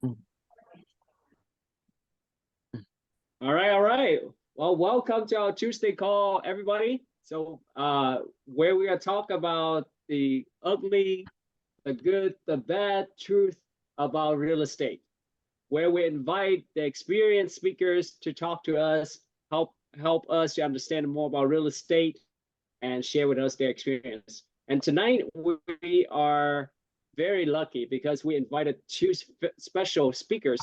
All right, all right. Well, welcome to our Tuesday call, everybody. So, where we are talking about the ugly, the good, the bad truth about real estate, where we invite the experienced speakers to talk to us, help us to understand more about real estate, and share with us their experience. And tonight we are very lucky because we invited two special speakers.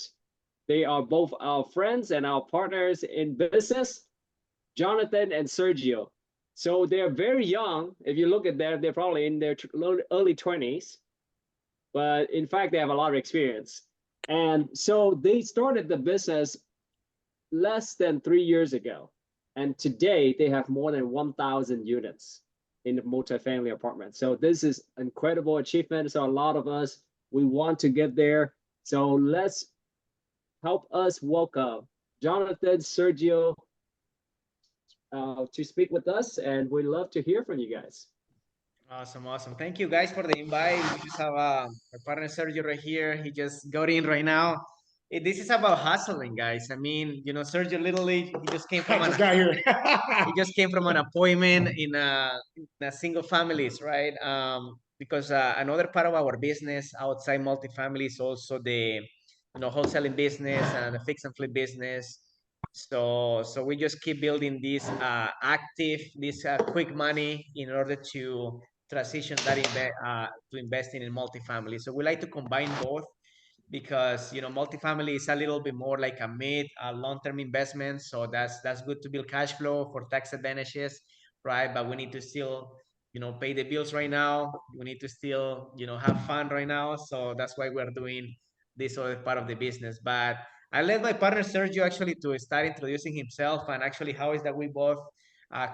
They are both our friends and our partners in business, Jonathan and Sergio. So they're very young. If you look at them, they're probably in their early 20s, but in fact, they have a lot of experience. And so they started the business less than 3 years ago. And today they have more than 1,000 units in the multifamily apartment. So this is incredible achievement. So a lot of us, we want to get there. So let's help us welcome Jonathan, Sergio, to speak with us. And we'd love to hear from you guys. Awesome, awesome. Thank you guys for the invite. We just have our partner Sergio right here. He just got in right now. This is about hustling, guys. I mean, Sergio literally he just came from he just came from an appointment in a single families, right? Because another part of our business outside multifamily is also the wholesaling business and the fix and flip business. So we just keep building this this quick money in order to transition that to investing in multifamily. So we like to combine both because multifamily is a little bit more like a mid long-term investment. So that's good to build cash flow for tax advantages, right? But we need to still pay the bills right now. We need to still have fun right now. So that's why we're doing this other part of the business. But I let my partner Sergio actually to start introducing himself and actually how is that we both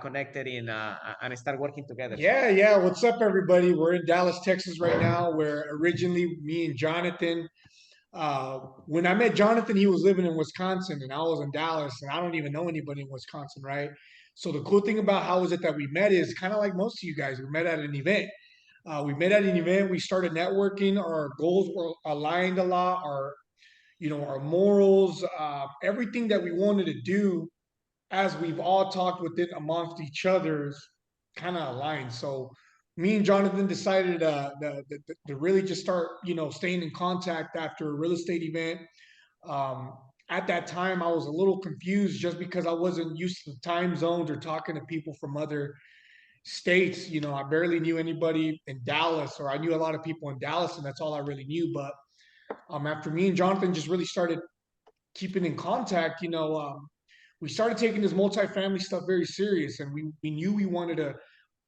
connected in and start working together. Yeah. What's up, everybody? We're in Dallas, Texas right now, where originally me and Jonathan, when I met Jonathan, he was living in Wisconsin and I was in Dallas, and I don't even know anybody in Wisconsin, right? So the cool thing about how is it that we met is kind of like most of you guys, we met at an event. We started networking, our goals were aligned a lot, our morals, everything that we wanted to do as we've all talked within amongst each other's kind of aligned. So me and Jonathan decided to really just start, staying in contact after a real estate event. Um, at that time, I was a little confused just because I wasn't used to the time zones or talking to people from other states. I barely knew anybody in Dallas, or I knew a lot of people in Dallas, and that's all I really knew. But after me and Jonathan just really started keeping in contact, we started taking this multifamily stuff very serious, and we knew we wanted to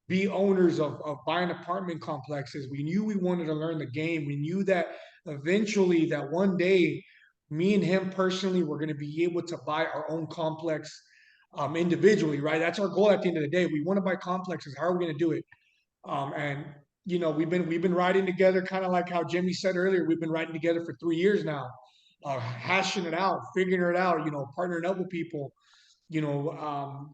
be owners of buying apartment complexes. We knew we wanted to learn the game. We knew that eventually that one day me and him personally were going to be able to buy our own complex individually, right? That's our goal at the end of the day. We want to buy complexes. How are we going to do it? And we've been riding together, kind of like how Jimmy said earlier. We've been riding together for 3 years now, hashing it out, figuring it out. Partnering up with people.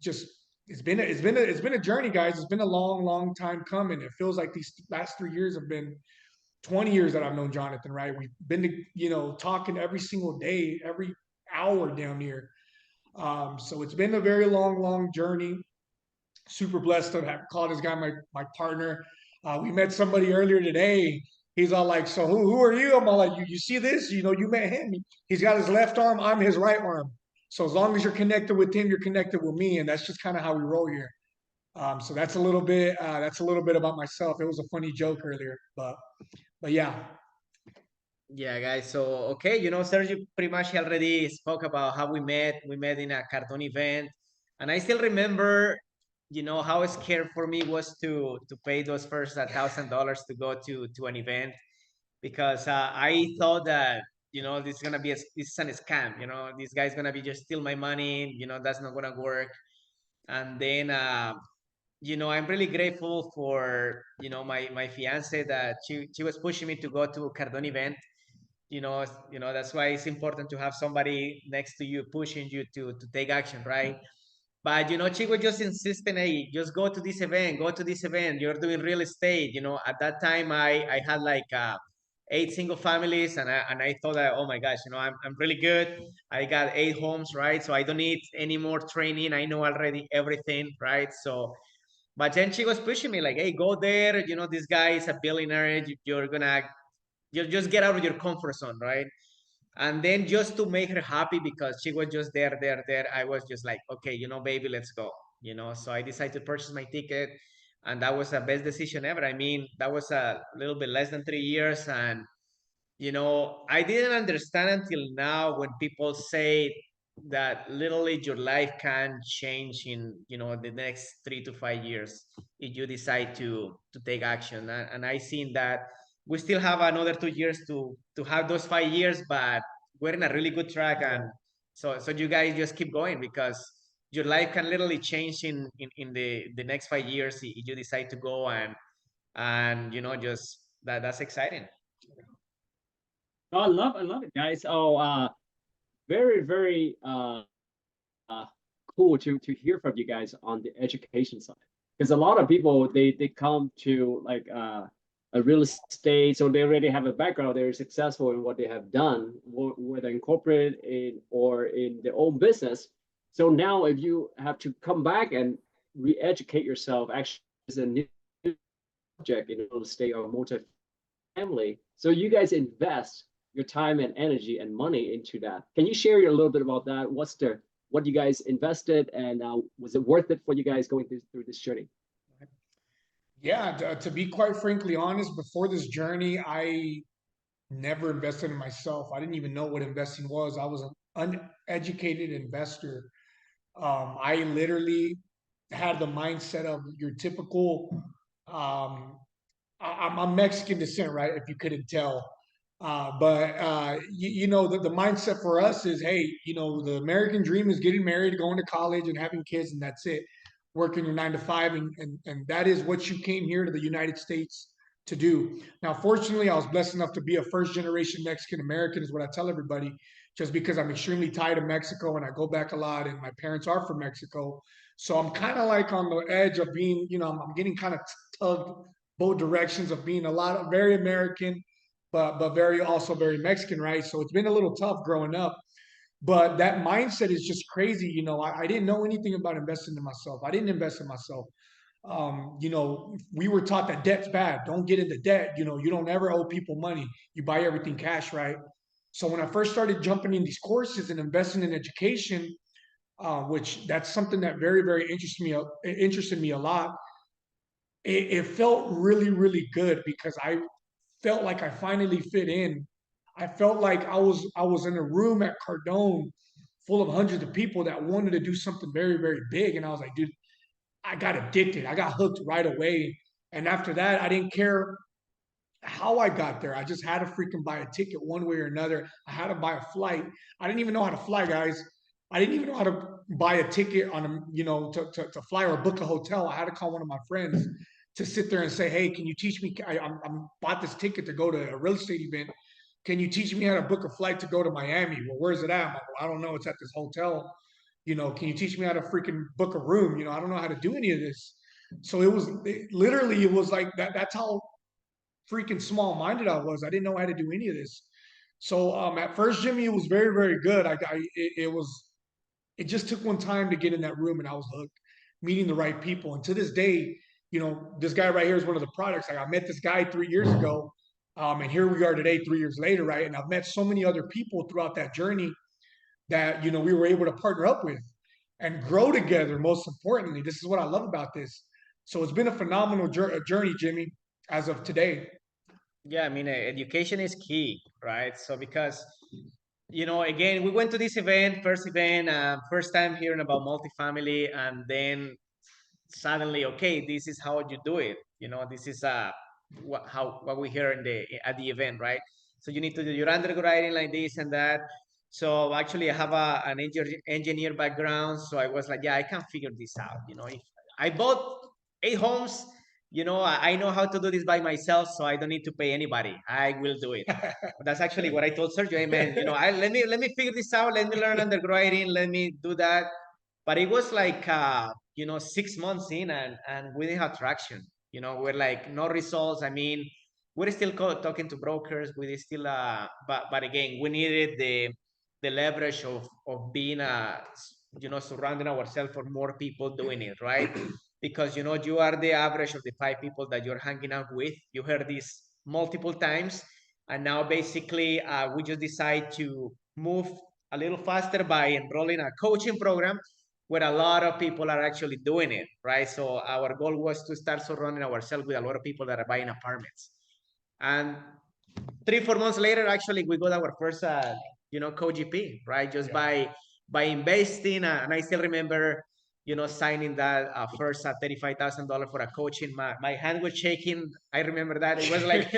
Just it's been a journey, guys. It's been a long time coming. It feels like these last 3 years have been 20 years that I've known Jonathan. Right? We've been talking every single day, every hour down here. So it's been a very long journey. Super blessed to have called this guy my partner. We met somebody earlier today. He's all like, "So who are you?" I'm all like, "You see this? You met him. He's got his left arm. I'm his right arm. So as long as you're connected with him, you're connected with me, and that's just kind of how we roll here." So that's a little bit. That's a little bit about myself. It was a funny joke earlier, but yeah. Yeah, guys. So, okay, Sergio pretty much already spoke about how we met. We met in a cartoon event, and I still remember, how scared for me was to pay those first $1,000 to go to an event because I thought that this is gonna be this is a scam. This guy's gonna be just steal my money. That's not gonna work. And then I'm really grateful for my fiance that she was pushing me to go to a Cardone event. That's why it's important to have somebody next to you pushing you to take action, right? But she was just insisting, hey, just go to this event. You're doing real estate. At that time I had like 8 single families, and I thought that, oh my gosh, I'm really good. I got 8 homes, right? So I don't need any more training. I know already everything, right? So, but then she was pushing me like, hey, go there. This guy is a billionaire. You just get out of your comfort zone, right? And then just to make her happy, because she was just there, I was just like, okay, baby, let's go. So I decided to purchase my ticket, and that was the best decision ever. I mean, that was a little bit less than 3 years, and I didn't understand until now when people say that literally your life can change in, the next 3 to 5 years if you decide to take action. And I seen that we still have another 2 years to have those 5 years, but we're in a really good track. And so you guys just keep going, because your life can literally change in the next 5 years if you decide to go, and just that's exciting. Oh, I love it, guys. Oh, very, very cool to hear from you guys on the education side, because a lot of people they come to like a real estate, so they already have a background, they're successful in what they have done, whether incorporated in or in their own business. So now if you have to come back and re-educate yourself, actually is a new subject in real estate or multi-family, so you guys invest your time and energy and money into that. Can you share a little bit about that? What you guys invested, and was it worth it for you guys going through this journey? Yeah, to be quite frankly honest, before this journey, I never invested in myself. I didn't even know what investing was. I was an uneducated investor. I literally had the mindset of your typical. I'm Mexican descent, right? If you couldn't tell, the mindset for us is, hey, the American dream is getting married, going to college, and having kids, and that's it. Working your 9 to 5, and that is what you came here to the United States to do. Now, fortunately, I was blessed enough to be a first generation Mexican American, is what I tell everybody, just because I'm extremely tied to Mexico and I go back a lot, and my parents are from Mexico. So I'm kind of like on the edge of being, I'm getting kind of tugged both directions of being a lot of very American, but very also very Mexican, right? So it's been a little tough growing up. But that mindset is just crazy. I didn't know anything about investing in myself. I didn't invest in myself. We were taught that debt's bad. Don't get into debt. You don't ever owe people money. You buy everything cash, right? So when I first started jumping in these courses and investing in education, which that's something that very, very interested me a lot. It felt really, really good because I felt like I finally fit in. I felt like I was in a room at Cardone full of hundreds of people that wanted to do something very, very big. And I was like, dude, I got addicted. I got hooked right away. And after that, I didn't care how I got there. I just had to freaking buy a ticket one way or another. I had to buy a flight. I didn't even know how to fly, guys. I didn't even know how to buy a ticket on to fly or book a hotel. I had to call one of my friends to sit there and say, hey, can you teach me? I'm bought this ticket to go to a real estate event. Can you teach me how to book a flight to go to Miami? Well, where's it at? I'm like, well, I don't know. It's at this hotel. Can you teach me how to freaking book a room? I don't know how to do any of this. So it was like that. That's how freaking small minded I was. I didn't know how to do any of this. So at first, Jimmy, it was very, very good. It just took one time to get in that room and I was hooked, meeting the right people. And to this day, this guy right here is one of the products. Like I met this guy 3 years ago, and here we are today, 3 years later, right? And I've met so many other people throughout that journey that we were able to partner up with and grow together. Most importantly, this is what I love about this. So it's been a phenomenal journey, Jimmy, as of today. Yeah, I mean, education is key, right? So because, again, we went to this event, first time hearing about multifamily, and then suddenly, okay, this is how you do it. This is what we hear at the event, right? So you need to do your underwriting like this and that. So actually, I have an engineer background, so I was like, yeah, I can figure this out. If I bought 8 homes, I know how to do this by myself, so I don't need to pay anybody. I will do it. That's actually what I told Sergio. Hey, man, let me figure this out. Let me learn underwriting. Let me do that. But it was like 6 months in, and we didn't have traction. We're like no results. I mean, we're still talking to brokers. We still, but again, we needed the leverage of being surrounding ourselves for more people doing it, right? Because you are the average of the 5 people that you're hanging out with. You heard this multiple times, and now basically we just decide to move a little faster by enrolling a coaching program where a lot of people are actually doing it, right? So our goal was to start surrounding ourselves with a lot of people that are buying apartments. And 3-4 months later, actually, we got our first, co-GP, right? Just by investing, and I still remember, signing that first $35,000 for a coaching. My hand was shaking. I remember that. It was like,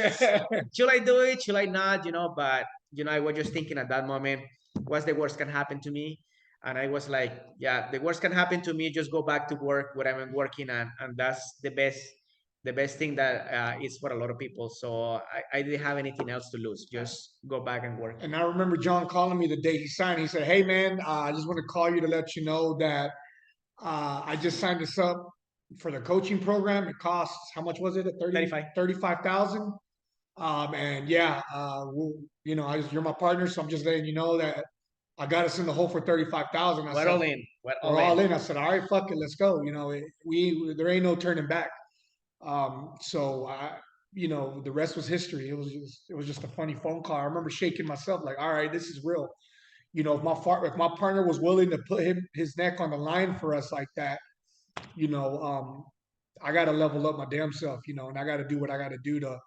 should I do it? Should I not? But I was just thinking at that moment, what's the worst can happen to me? And I was like, yeah, the worst can happen to me. Just go back to work where I'm working, and that's the best thing that is for a lot of people. So I didn't have anything else to lose. Just go back and work. And I remember John calling me the day he signed. He said, "Hey man, I just want to call you to let you know that I just signed this up for the coaching program. It costs, how much was it? 35,000. And yeah, you're my partner, so I'm just letting you know that I got us in the hole for 35,000. We're all in. We're all in. I said, all right, fuck it, let's go. There ain't no turning back. So the rest was history. It was just a funny phone call. I remember shaking myself like, all right, this is real. If my partner was willing to put his neck on the line for us like that, I got to level up my damn self, and I got to do what I got to do to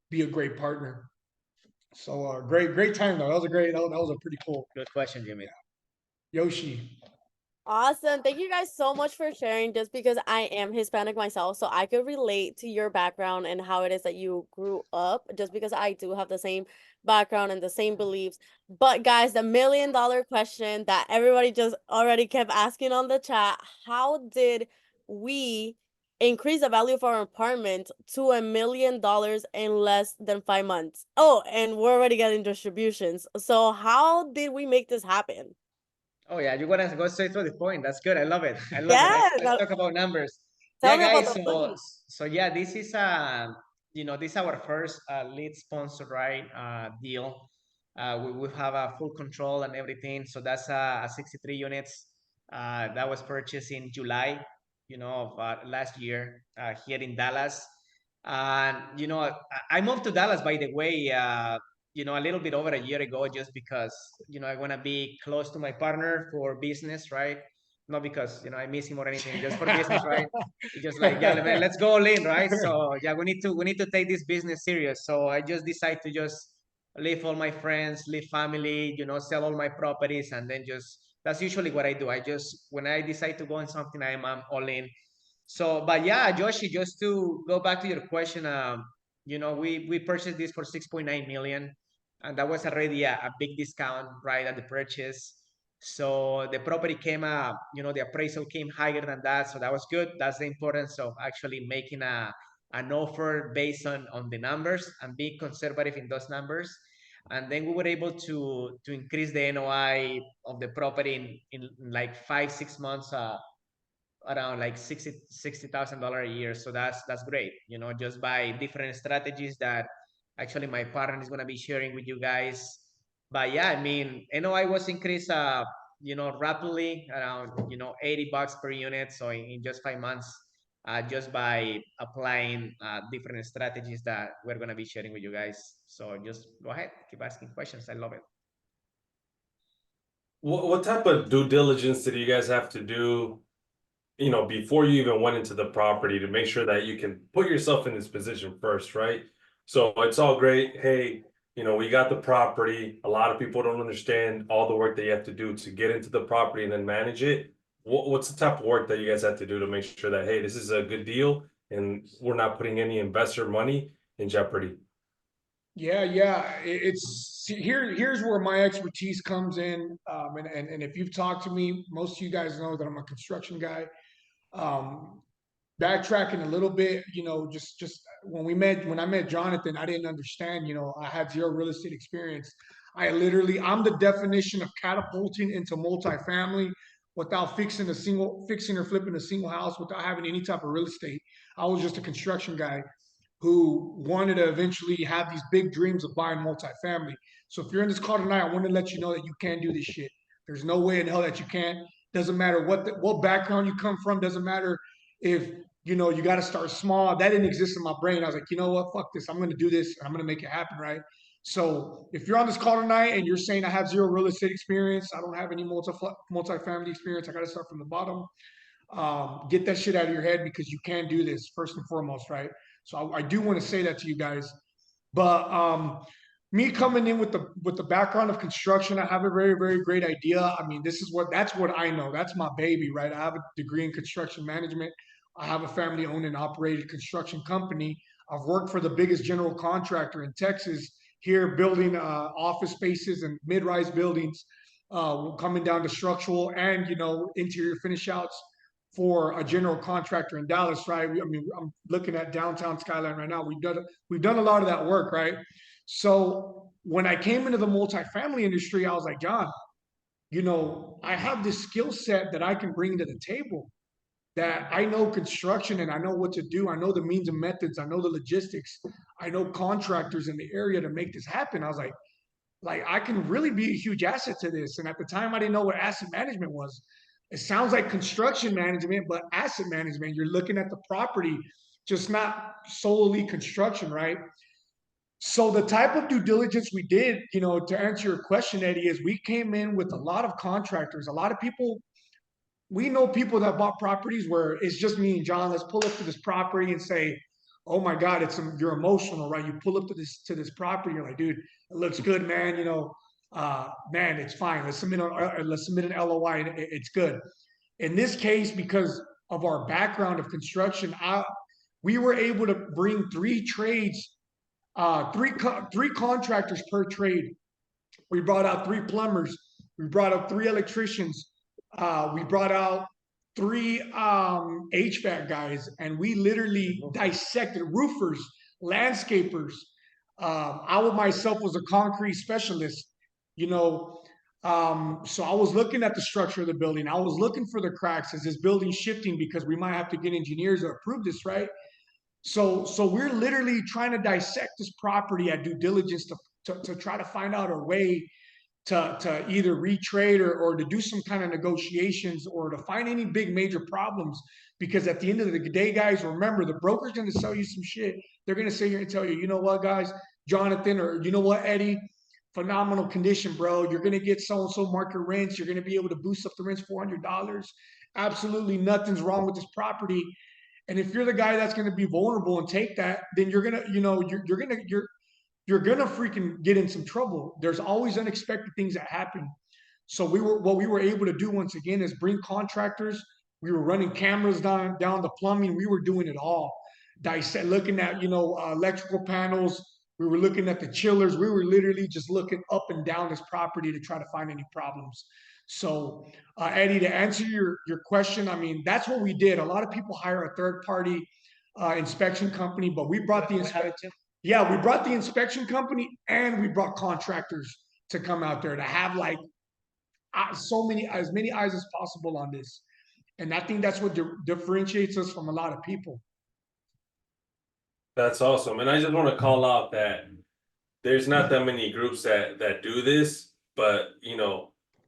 be a great partner. So great time though. That was a pretty cool. Good question, Jimmy. Yoshi. Awesome. Thank you guys so much for sharing, just because I am Hispanic myself, so I could relate to your background and how it is that you grew up, just because I do have the same background and the same beliefs. But guys, the $1 million question that everybody just already kept asking on the chat, how did we increase the value of our apartment to $1 million in less than 5 months? Oh, and we're already getting distributions. So how did we make this happen? Oh yeah, you want to go straight to the point. That's good. I love it. I love Yes, it. Let's talk about numbers. tell Yeah, me about guys. the So money. so yeah, this is this is our first lead sponsor, right? Deal. We have a full control and everything. So that's 63 units that was purchased in July, of last year here in Dallas. And I moved to Dallas, by the way. A little bit over a year ago, just because I want to be close to my partner for business, right? Not because I miss him or anything, just for business, right? It's just like, yeah, man, let's go all in, right? So yeah, we need to take this business serious. So I just decided to just leave all my friends, leave family, sell all my properties, and then just that's usually what I do. I just when I decide to go on something, I'm all in. So, but yeah, Joshi, just to go back to your question, we purchased this for 6.9 million, and that was already a big discount right at the purchase. So the property came up, the appraisal came higher than that, so that was good. That's the importance of actually making an offer based on the numbers and being conservative in those numbers. And then we were able to increase the NOI of the property in like 5-6 months. Around like $60,000 a year. So that's great. Just by different strategies that actually my partner is gonna be sharing with you guys. But yeah, I mean, NOI was increased rapidly around $80 per unit. So in just 5 months, just by applying different strategies that we're gonna be sharing with you guys. So just go ahead, keep asking questions. I love it. What type of due diligence did you guys have to do, before you even went into the property to make sure that you can put yourself in this position first, right? So it's all great. Hey, we got the property. A lot of people don't understand all the work that you have to do to get into the property and then manage it. What's the type of work that you guys have to do to make sure that, hey, this is a good deal and we're not putting any investor money in jeopardy? Yeah. Here's where my expertise comes in. And if you've talked to me, most of you guys know that I'm a construction guy. Backtracking a little bit, just when I met Jonathan, I didn't understand, I had zero real estate experience. I'm the definition of catapulting into multifamily without fixing or flipping a single house, without having any type of real estate. I was just a construction guy. who wanted to eventually have these big dreams of buying multifamily. So if you're in this call tonight, I want to let you know that you can do this shit. There's no way in hell that you can't. Doesn't matter what background you come from. Doesn't matter if you know you got to start small. That didn't exist in my brain. I was like, you know what? Fuck this. I'm going to do this. And I'm going to make it happen, right? So if you're on this call tonight and you're saying I have zero real estate experience, I don't have any multifamily experience, I got to start from the bottom. Get that shit out of your head because you can do this first and foremost, right? So I do want to say that to you guys. But me coming in with the background of construction, I have a very, very great idea. I mean, that's what I know. That's my baby, right? I have a degree in construction management. I have a family owned and operated construction company. I've worked for the biggest general contractor in Texas here, building office spaces and mid-rise buildings, coming down to structural and interior finish outs for a general contractor in Dallas, right? I mean, I'm looking at downtown Skyline right now. We've done a lot of that work, right? So when I came into the multifamily industry, I was like, John, I have this skill set that I can bring to the table. That I know construction and I know what to do. I know the means and methods. I know the logistics. I know contractors in the area to make this happen. I was like I can really be a huge asset to this. And at the time, I didn't know what asset management was. It sounds like construction management, but asset management. You're looking at the property, just not solely construction, right? So the type of due diligence we did, to answer your question, Eddie, is we came in with a lot of contractors, a lot of people. We know people that bought properties where it's just me and John. Let's pull up to this property and say, "Oh my God, you're emotional, right?" You pull up to this property, you're like, "Dude, it looks good, man. Man, it's fine. Let's submit an LOI, and it's good." In this case, because of our background of construction, we were able to bring three trades, three contractors per trade. We brought out three plumbers. We brought out three electricians. We brought out three HVAC guys, and we literally dissected roofers, landscapers. I myself was a concrete specialist, you know. So I was looking at the structure of the building. I was looking for the cracks. Is this building shifting? Because we might have to get engineers to approve this, right? So we're literally trying to dissect this property at due diligence to try to find out a way to either retrade or to do some kind of negotiations or to find any big major problems. Because at the end of the day, guys, remember, the broker's going to sell you some shit. They're going to sit here and tell you, you know what, guys, Jonathan, or you know what, Eddie, phenomenal condition, bro. You're going to get so-and-so market rents. You're going to be able to boost up the rents $400. Absolutely nothing's wrong with this property. And if you're the guy that's going to be vulnerable and take that, then you're going to, you're gonna freaking get in some trouble. There's always unexpected things that happen. So what we were able to do once again is bring contractors. We were running cameras down the plumbing. We were doing it all. Looking at electrical panels. We were looking at the chillers. We were literally just looking up and down this property to try to find any problems. So Eddie, to answer your question, I mean, that's what we did. A lot of people hire a third party inspection company, but we brought the inspection. Yeah, we brought the inspection company and we brought contractors to come out there to have as many eyes as possible on this. And I think that's what differentiates us from a lot of people. That's awesome. And I just want to call out that there's not that many groups that do this, but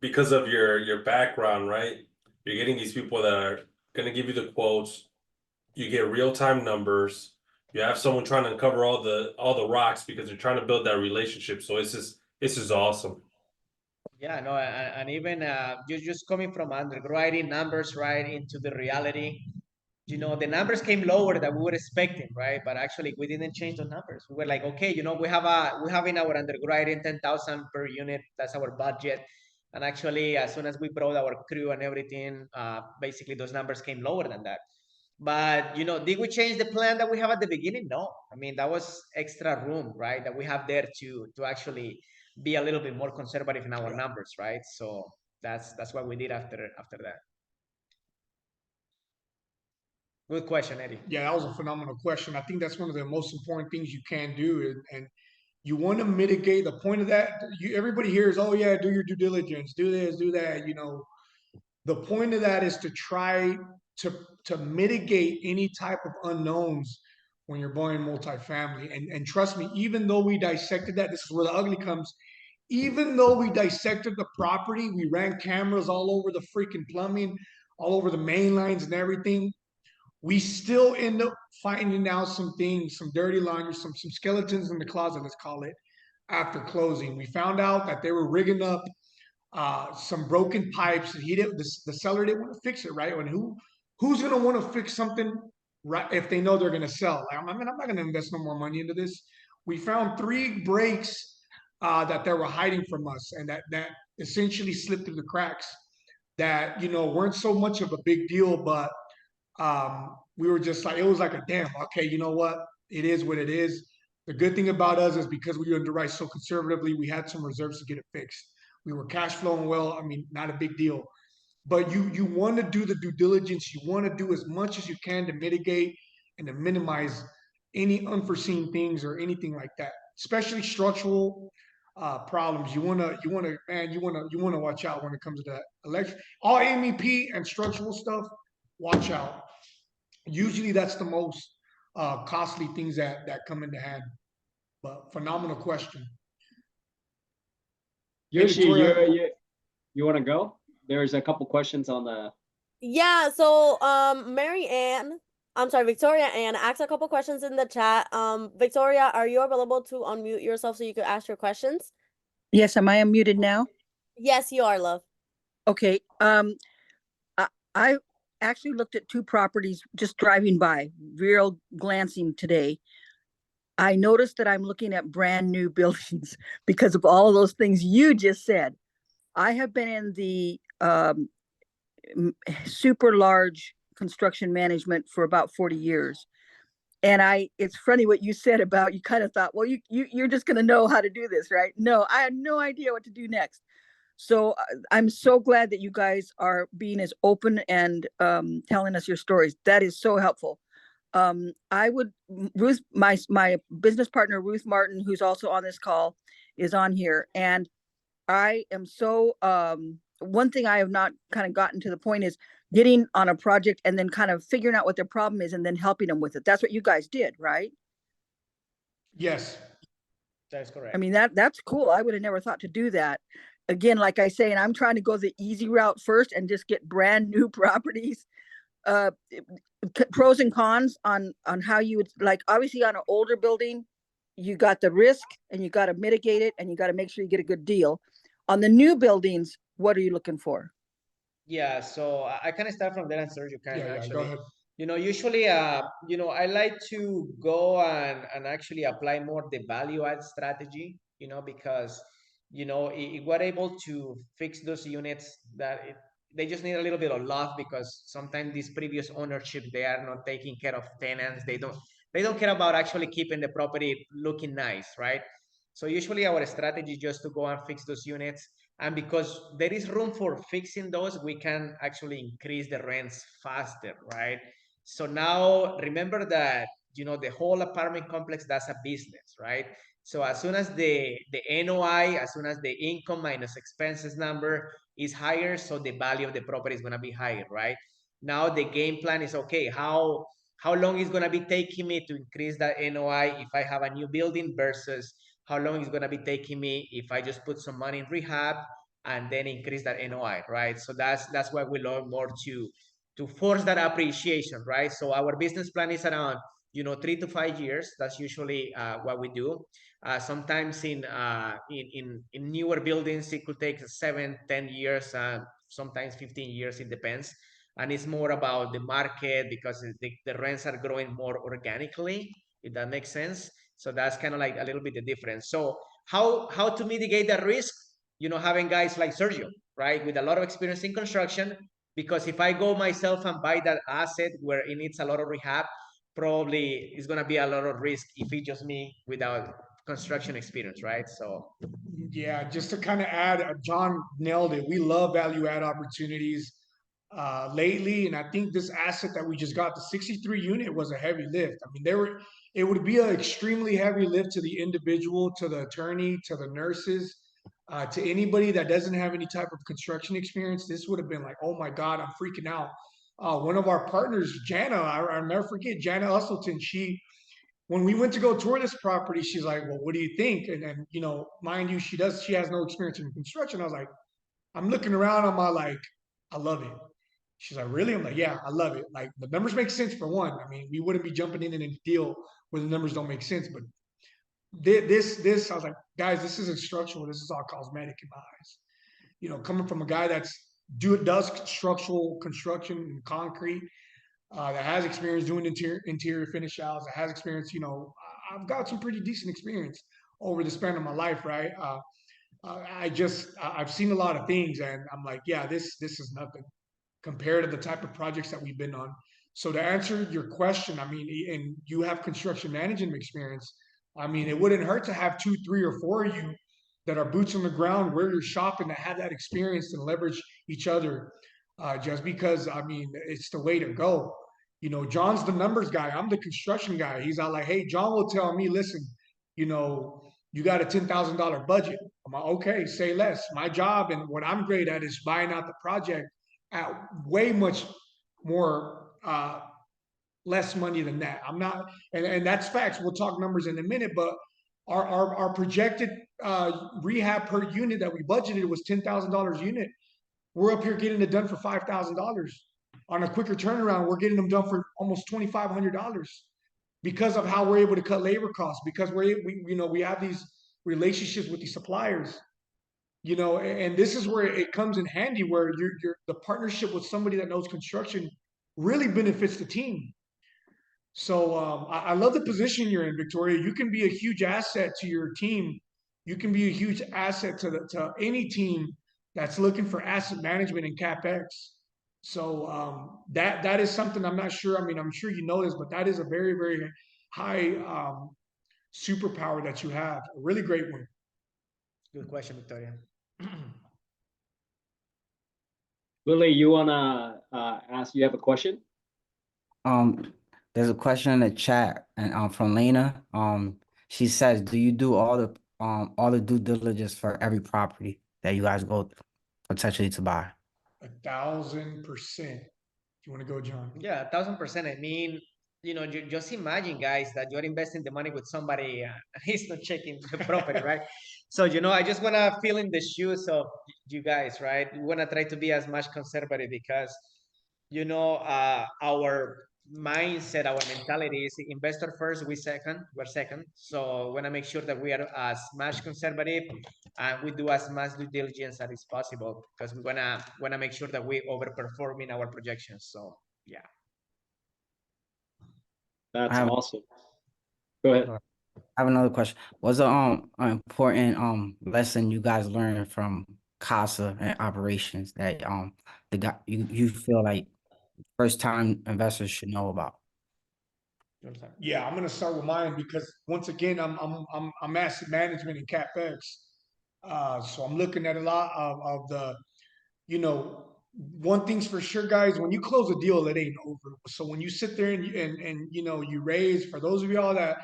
because of your background, right? You're getting these people that are going to give you the quotes. You get real-time numbers. You have someone trying to uncover all the rocks because they're trying to build that relationship. So it's just awesome. Yeah, no, and even you're just coming from underwriting numbers right into the reality. The numbers came lower than we were expecting, right? But actually, we didn't change those numbers. We were like, okay, we have in our underwriting 10,000 per unit. That's our budget. And actually, as soon as we brought our crew and everything, basically those numbers came lower than that. But did we change the plan that we have at the beginning? No. I mean, that was extra room, right? That we have there to actually be a little bit more conservative in our numbers, right? So that's what we did after that. Good question, Eddie. Yeah, that was a phenomenal question. I think that's one of the most important things you can do, and you want to mitigate the point of that. Everybody hears, oh yeah, do your due diligence, do this, do that. The point of that is to try to mitigate any type of unknowns when you're buying multifamily. And trust me, even though we dissected that, this is where the ugly comes. Even though we dissected the property, we ran cameras all over the freaking plumbing, all over the main lines and everything. We still end up finding out some things, some dirty laundry, some skeletons in the closet, let's call it, after closing. We found out that they were rigging up some broken pipes, and the seller didn't want to fix it, right? And who's gonna want to fix something right if they know they're gonna sell? Like, I mean, I'm not gonna invest no more money into this. We found 3 breaks that they were hiding from us, and that essentially slipped through the cracks. That weren't so much of a big deal, but we were just like, it was like a damn. Okay, you know what? It is what it is. The good thing about us is because we underwrite so conservatively, we had some reserves to get it fixed. We were cash flowing well. I mean, not a big deal. But you want to do the due diligence. You want to do as much as you can to mitigate and to minimize any unforeseen things or anything like that, especially structural problems. You want to watch out when it comes to that. All MEP and structural stuff. Watch out. Usually, that's the most costly things that come into hand. But phenomenal question. Yoshi, Victoria. you want to go? There's a couple questions on the. Yeah, so Victoria Ann asked a couple questions in the chat. Victoria, are you available to unmute yourself so you could ask your questions? Yes, am I unmuted now? Yes, you are, love. Okay. I actually looked at 2 properties just driving by, real glancing today. I noticed that I'm looking at brand new buildings because of all of those things you just said. I have been in the super large construction management for about 40 years. And it's funny what you said about, you kind of thought, well, you're just going to know how to do this, right? No, I had no idea what to do next. So I'm so glad that you guys are being as open and telling us your stories. That is so helpful. Ruth, my business partner, Ruth Martin, who's also on this call, is on here. And I am so, one thing I have not kind of gotten to the point is getting on a project and then kind of figuring out what their problem is and then helping them with it. That's what you guys did, right? Yes. That is correct. I mean, that's cool. I would have never thought to do that. Again, like I say, and I'm trying to go the easy route first and just get brand new properties. Pros and cons on how you would, like, obviously on an older building, you got the risk and you got to mitigate it and you got to make sure you get a good deal. On the new buildings, what are you looking for? Yeah, so I can start from there and Sergio can Yeah, actually. go ahead. Usually, I like to go and actually apply more the value add strategy, because, if we're able to fix those units they just need a little bit of love because sometimes these previous ownership, they are not taking care of tenants. They don't care about actually keeping the property looking nice, right? So usually our strategy is just to go and fix those units. And because there is room for fixing those, we can actually increase the rents faster, right? So now remember that, the whole apartment complex, that's a business, right? So as soon as the NOI, as soon as the income minus expenses number is higher, so the value of the property is going to be higher, right? Now the game plan is, okay, how long is going to be taking me to increase that NOI if I have a new building versus how long is going to be taking me if I just put some money in rehab and then increase that NOI, right? So that's why we learn more to force that appreciation, right? So our business plan is around 3 to 5 years. That's usually what we do. Sometimes in newer buildings, it could take 7, 10 years, sometimes 15 years. It depends. And it's more about the market because the rents are growing more organically, if that makes sense. So that's kind of like a little bit the difference. So how to mitigate that risk? Having guys like Sergio, right, with a lot of experience in construction. Because if I go myself and buy that asset where it needs a lot of rehab, probably it's gonna be a lot of risk if it's just me without construction experience, right? So Yeah, just to kind of add, John nailed it. We love value add opportunities lately, and I think this asset that we just got, the 63 unit, was a heavy lift. I mean, it would be an extremely heavy lift to the individual, to the attorney, to the nurses, to anybody that doesn't have any type of construction experience. This would have been like, oh my God, I'm freaking out. One of our partners, Jana, I'll never forget, Jana Usselton, when we went to go tour this property, she's like, well, what do you think? And you know, mind you, she has no experience in construction. I was like, I'm looking around, I'm all like, I love it. She's like, really? I'm like, yeah, I love it. Like the numbers make sense for one. I mean, we wouldn't be jumping in a deal where the numbers don't make sense. But this, I was like, guys, this isn't structural. This is all cosmetic in my eyes. You know, coming from a guy does structural construction and concrete, that has experience doing interior finish outs, that has experience, you know, I've got some pretty decent experience over the span of my life, right? I've seen a lot of things, and I'm like, yeah, this is nothing compared to the type of projects that we've been on. So to answer your question, I mean, and you have construction management experience, I mean, it wouldn't hurt to have 2, 3, or 4 of you that are boots on the ground where you're shopping to have that experience and leverage each other. Just because, I mean, it's the way to go. You know, John's the numbers guy. I'm the construction guy. He's all like, hey, John will tell me, listen, you know, you got a $10,000 budget. I'm like, okay, say less. My job and what I'm great at is buying out the project at way much more less money than that. I'm not, and that's facts. We'll talk numbers in a minute, but our projected rehab per unit that we budgeted was $10,000 a unit. We're up here getting it done for $5,000 on a quicker turnaround. We're getting them done for almost $2,500 because of how we're able to cut labor costs, because we have these relationships with these suppliers, you know, and this is where it comes in handy, where the partnership with somebody that knows construction really benefits the team. So I love the position you're in, Victoria. You can be a huge asset to your team. You can be a huge asset to any team that's looking for asset management and capex. So that is something I'm not sure. I mean, I'm sure you know this, but that is a very, very high superpower that you have. A really great one. Good question, Victoria. Lily, you wanna ask? You have a question? There's a question in the chat, and from Lena. She says, "Do you do all the due diligence for every property that you guys go potentially to buy?" 1,000%. If you want to go, John? Yeah, 1,000%. I mean, you know, just imagine, guys, that you're investing the money with somebody, he's not checking the property, right? So, you know, I just want to fill in the shoes of you guys, right? We want to try to be as much conservative because, you know, our mindset, our mentality is investor first, we're second. So want to make sure that we are as much conservative and we do as much due diligence as is possible, because we wanna make sure that we overperform in our projections. So yeah. That's awesome. Go ahead. I have another question. What's an important lesson you guys learned from CASA and operations that the guy you feel like first time investors should know about? Yeah, I'm gonna start with mine because once again, I'm asset management and capex. So I'm looking at a lot of the, you know, one thing's for sure, guys, when you close a deal, it ain't over. So when you sit there and you know, you raise, for those of y'all that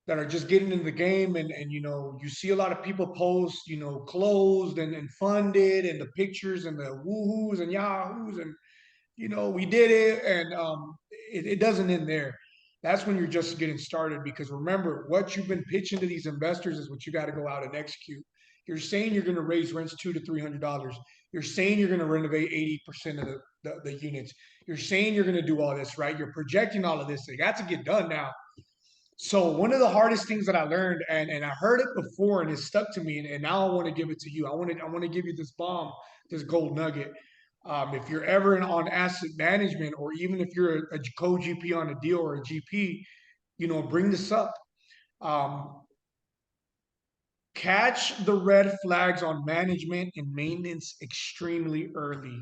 are just getting in the game, and you know, you see a lot of people post, you know, closed and funded, and the pictures and the woohoos and yahoos, and you know, we did it, and it doesn't end there. That's when you're just getting started, because remember, what you've been pitching to these investors is what you got to go out and execute. You're saying you're going to raise rents $200 to $300. You're saying you're going to renovate 80% of the units. You're saying you're going to do all this, right? You're projecting all of this. They got to get done now. So one of the hardest things that I learned, and I heard it before and it stuck to me, and now I want to give it to you. I want to give you this bomb, this gold nugget. If you're ever on asset management, or even if you're a co-GP on a deal or a GP, you know, bring this up. Catch the red flags on management and maintenance extremely early.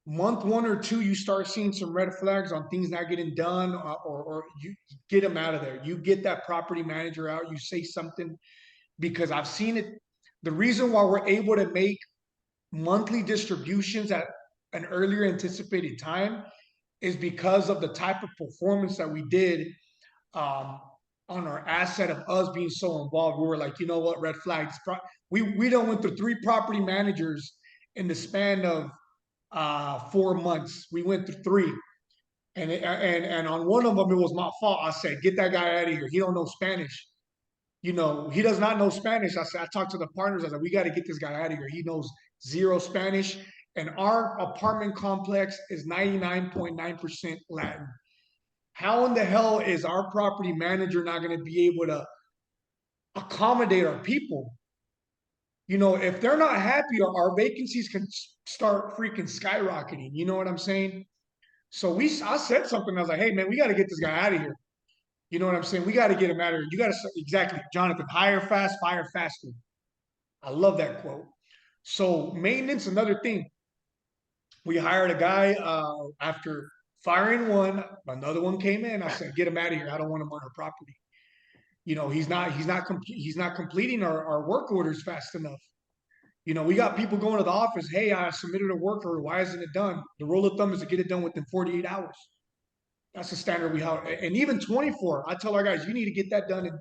Month 1 or 2, you start seeing some red flags on things not getting done, or you get them out of there. You get that property manager out, you say something, because I've seen it. The reason why we're able to make monthly distributions at an earlier anticipated time is because of the type of performance that we did on our asset of us being so involved. We were like, you know what, red flags. We done went through 3 property managers in the span of 4 months. We went through 3. And on one of them, it was my fault. I said, get that guy out of here. He don't know Spanish. You know, he does not know Spanish. I said, I talked to the partners. I said, we got to get this guy out of here. He knows zero Spanish. And our apartment complex is 99.9% Latin. How in the hell is our property manager not going to be able to accommodate our people? You know, if they're not happy, our vacancies can start freaking skyrocketing. You know what I'm saying? So I said something. I was like, hey, man, we got to get this guy out of here. You know what I'm saying? We got to get him out of here. You got to, exactly, Jonathan, hire fast, fire faster. I love that quote. So maintenance, another thing. We hired a guy after firing one, another one came in. I said, get him out of here. I don't want him on our property. You know, he's not completing our work orders fast enough. You know, we got people going to the office. Hey, I submitted a work order. Why isn't it done? The rule of thumb is to get it done within 48 hours. That's the standard we have. And even 24. I tell our guys, you need to get that done. And,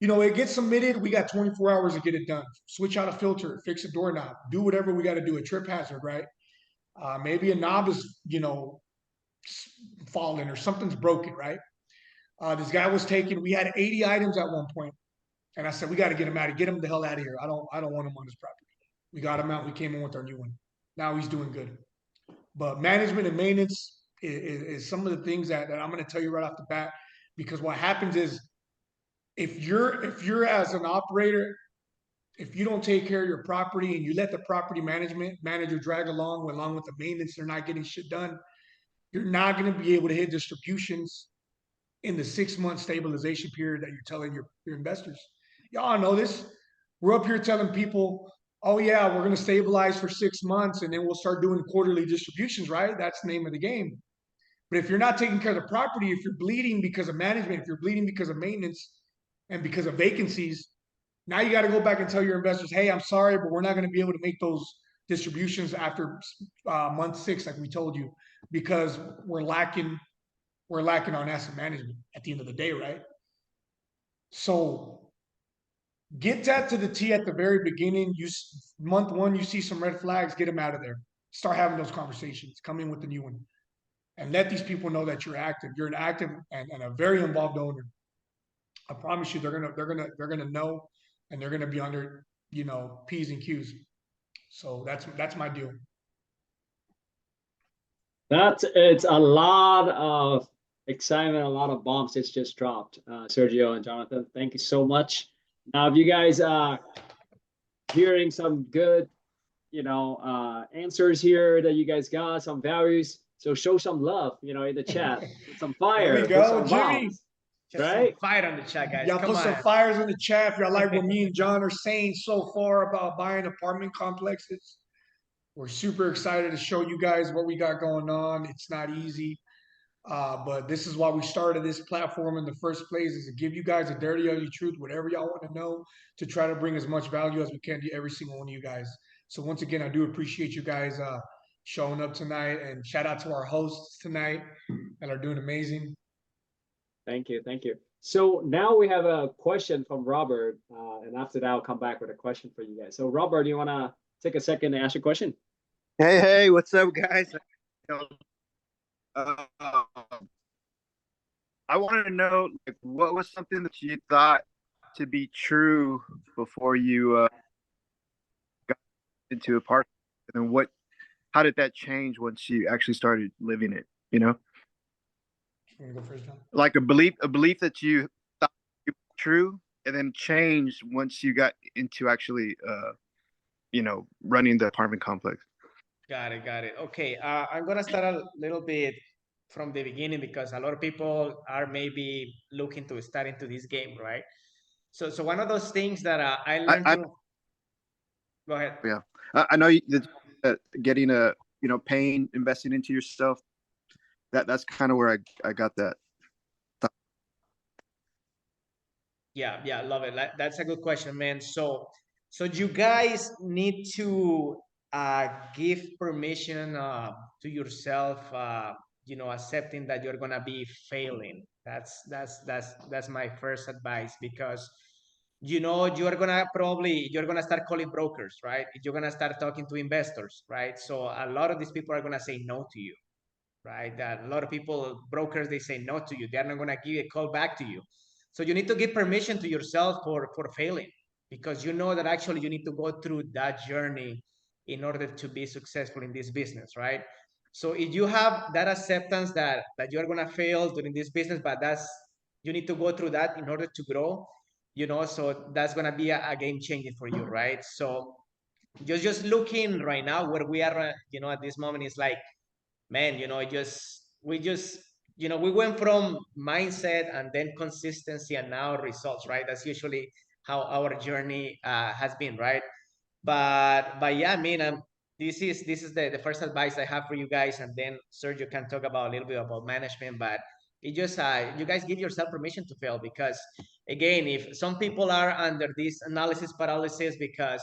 you know, it gets submitted. We got 24 hours to get it done. Switch out a filter, fix a doorknob, do whatever we got to do. A trip hazard, right? Maybe a knob is, you know, fallen or something's broken, right? This guy was taking, we had 80 items at one point. And I said, we got to get him out of, get him the hell out of here. I don't want him on this property. We got him out. We came in with our new one. Now he's doing good. But management and maintenance is some of the things that I'm going to tell you right off the bat, because what happens is if you're as an operator, if you don't take care of your property and you let the property manager drag along with the maintenance, they're not getting shit done. You're not going to be able to hit distributions in the 6-month stabilization period that you're telling your investors. Y'all know this. We're up here telling people, oh yeah, we're going to stabilize for 6 months and then we'll start doing quarterly distributions, right? That's the name of the game. But if you're not taking care of the property, if you're bleeding because of management, if you're bleeding because of maintenance and because of vacancies, now you got to go back and tell your investors, hey, I'm sorry, but we're not going to be able to make those distributions after month 6, like we told you, because we're lacking on asset management at the end of the day, right? So get that to the T at the very beginning. Month 1, you see some red flags, get them out of there. Start having those conversations. Come in with the new one, and let these people know that you're active. You're an active and a very involved owner. I promise you, they're gonna know, and they're gonna be under, you know, P's and Q's. So that's my deal. It's a lot of excitement, a lot of bombs it's just dropped, Sergio and Jonathan. Thank you so much. Now, if you guys are hearing some good, you know, answers here that you guys got, some values, so show some love, you know, in the chat. Put some fire. There we go, some Jimmy. bombs, right? Fire on the chat, guys. Y'all Come put some on. fires in the chat if y'all like what me and John are saying so far about buying apartment complexes. We're super excited to show you guys what we got going on. It's not easy, but this is why we started this platform in the first place, is to give you guys a dirty, ugly truth, whatever y'all want to know, to try to bring as much value as we can to every single one of you guys. So once again, I do appreciate you guys showing up tonight, and shout out to our hosts tonight that are doing amazing. Thank you. So now we have a question from Robert, and after that, I'll come back with a question for you guys. So Robert, do you want to take a second to ask your question? Hey, what's up, guys? I wanted to know, like, what was something that you thought to be true before you got into a park, and then how did that change once you actually started living it? You know, You wanna go first, John? like a belief that you thought was true, and then changed once you got into actually, you know, running the apartment complex. Got it. Okay, I'm gonna start a little bit from the beginning, because a lot of people are maybe looking to start into this game, right? So one of those things that I learned to. Go ahead. Yeah, I know that getting paying, investing into yourself. That's kind of where I got that. Yeah, love it. That's a good question, man. So you guys need to give permission to yourself, accepting that you're gonna be failing. That's my first advice, because you're gonna start calling brokers, right? You're gonna start talking to investors, right? So a lot of these people are gonna say no to you. right? That a lot of people, brokers, they say no to you. They're not gonna give a call back to you. So you need to give permission to yourself for failing, because you know that actually you need to go through that journey in order to be successful in this business, right? So if you have that acceptance that you're gonna fail during this business, but that's, you need to go through that in order to grow, you know, so that's gonna be a game changer for you, right? So just looking right now where we are, you know, at this moment is like, man, you know, we just, you know, we went from mindset and then consistency and now results, right? That's usually how our journey has been, right? But yeah, I mean, this is the first advice I have for you guys, and then Sergio can talk about a little bit about management. But it just you guys give yourself permission to fail, because again, if some people are under this analysis paralysis because,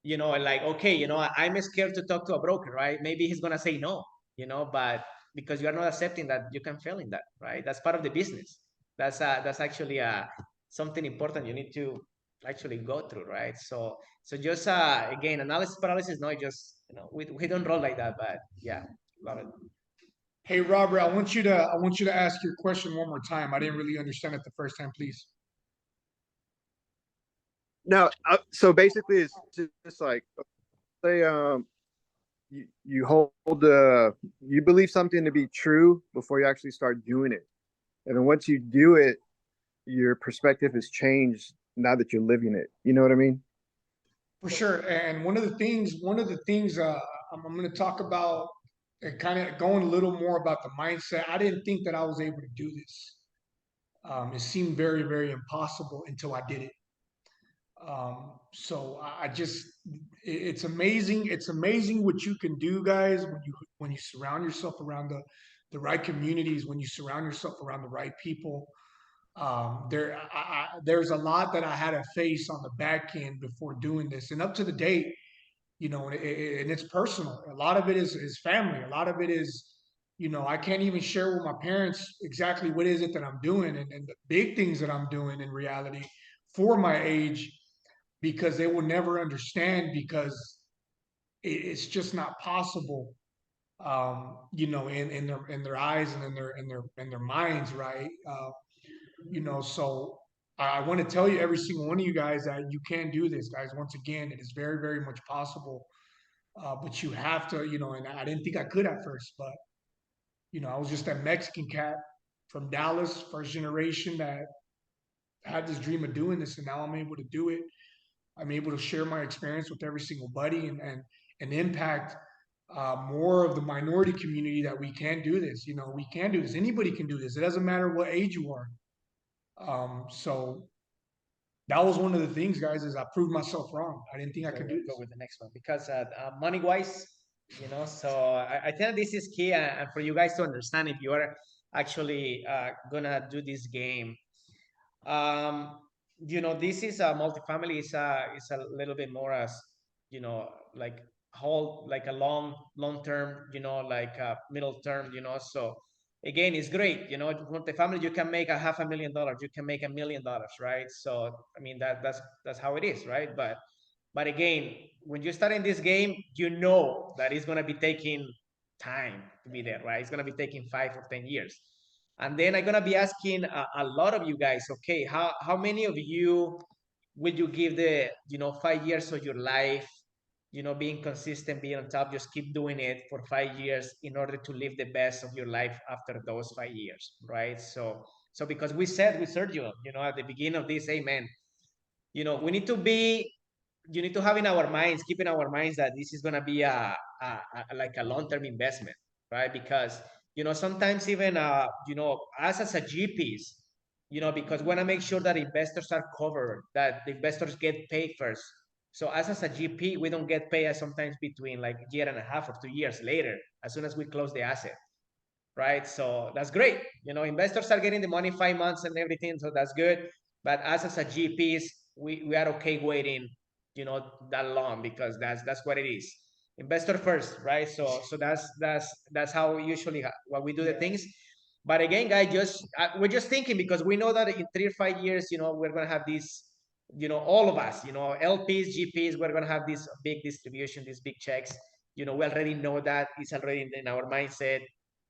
you know, like, okay, you know, I'm scared to talk to a broker, right? Maybe he's gonna say no, you know, but because you are not accepting that you can fail in that, right? That's part of the business. That's actually something important you need to actually go through, right? So just again, analysis paralysis, no, just, you know, we don't roll like that, but yeah, love it. Hey, Robert, I want you to ask your question one more time. I didn't really understand it the first time, please. No, so basically, it's just like, say, you hold you believe something to be true before you actually start doing it, and then once you do it, your perspective has changed now that you're living it. You know what I mean? For sure. And one of the things I'm going to talk about, and kind of going a little more about the mindset. I didn't think that I was able to do this. It seemed very, very impossible until I did it. So I just, it's amazing. It's amazing what you can do, guys, when you surround yourself around the right communities, when you surround yourself around the right people. There's a lot that I had to face on the back end before doing this, and up to the date, you know, and it's personal. A lot of it is family. A lot of it is, you know, I can't even share with my parents exactly what is it that I'm doing, and the big things that I'm doing in reality for my age, because they will never understand, because it's just not possible, you know, in their eyes and in their minds, right? You know, so I want to tell you, every single one of you guys, that you can do this, guys. Once again, it is very, very much possible. But you have to, you know, and I didn't think I could at first, but, you know, I was just that Mexican cat from Dallas, first generation, that had this dream of doing this, and now I'm able to do it. I'm able to share my experience with every single buddy, and impact more of the minority community, that we can do this. You know, we can do this. Anybody can do this. It doesn't matter what age you are. So that was one of the things, guys, is I proved myself wrong. I didn't think I could do Go this. with the next one, because money wise, you know, so I think this is key, and for you guys to understand, if you are actually gonna do this game, um you know, this is a multifamily, is a little bit more as, you know, like whole, like a long term, you know, like a middle term, you know. So again, it's great, you know, multifamily, you can make a $500,000, you can make $1 million, right? So I mean, that's how it is, right? But again, when you start in this game, you know that it's gonna be taking time to be there, right? It's gonna be taking 5 or 10 years. And then I'm gonna be asking a lot of you guys, okay, how many of you would you give the, you know, 5 years of your life, you know, being consistent, being on top, just keep doing it for 5 years in order to live the best of your life after those 5 years, right? So because we said with Sergio, you know, at the beginning of this, hey man, you know, we need to be, you need to have in our minds, keep in our minds that this is going to be like a long-term investment, right? Because, you know, sometimes even, you know, us as a GPs, you know, because we want to make sure that investors are covered, that the investors get paid first. So us as a GP, we don't get paid sometimes between like a year and a half or 2 years later, as soon as we close the asset, right? So that's great. You know, investors are getting the money 5 months and everything, so that's good. But us as a GPs, we are okay waiting, you know, that long, because that's what it is. Investor first, right? So that's how we usually what we do the things. But again, guys, just we're just thinking, because we know that in 3 or 5 years, you know, we're gonna have this, you know, all of us, you know, LPs, GPs, we're gonna have this big distribution, these big checks. You know, we already know that, it's already in our mindset.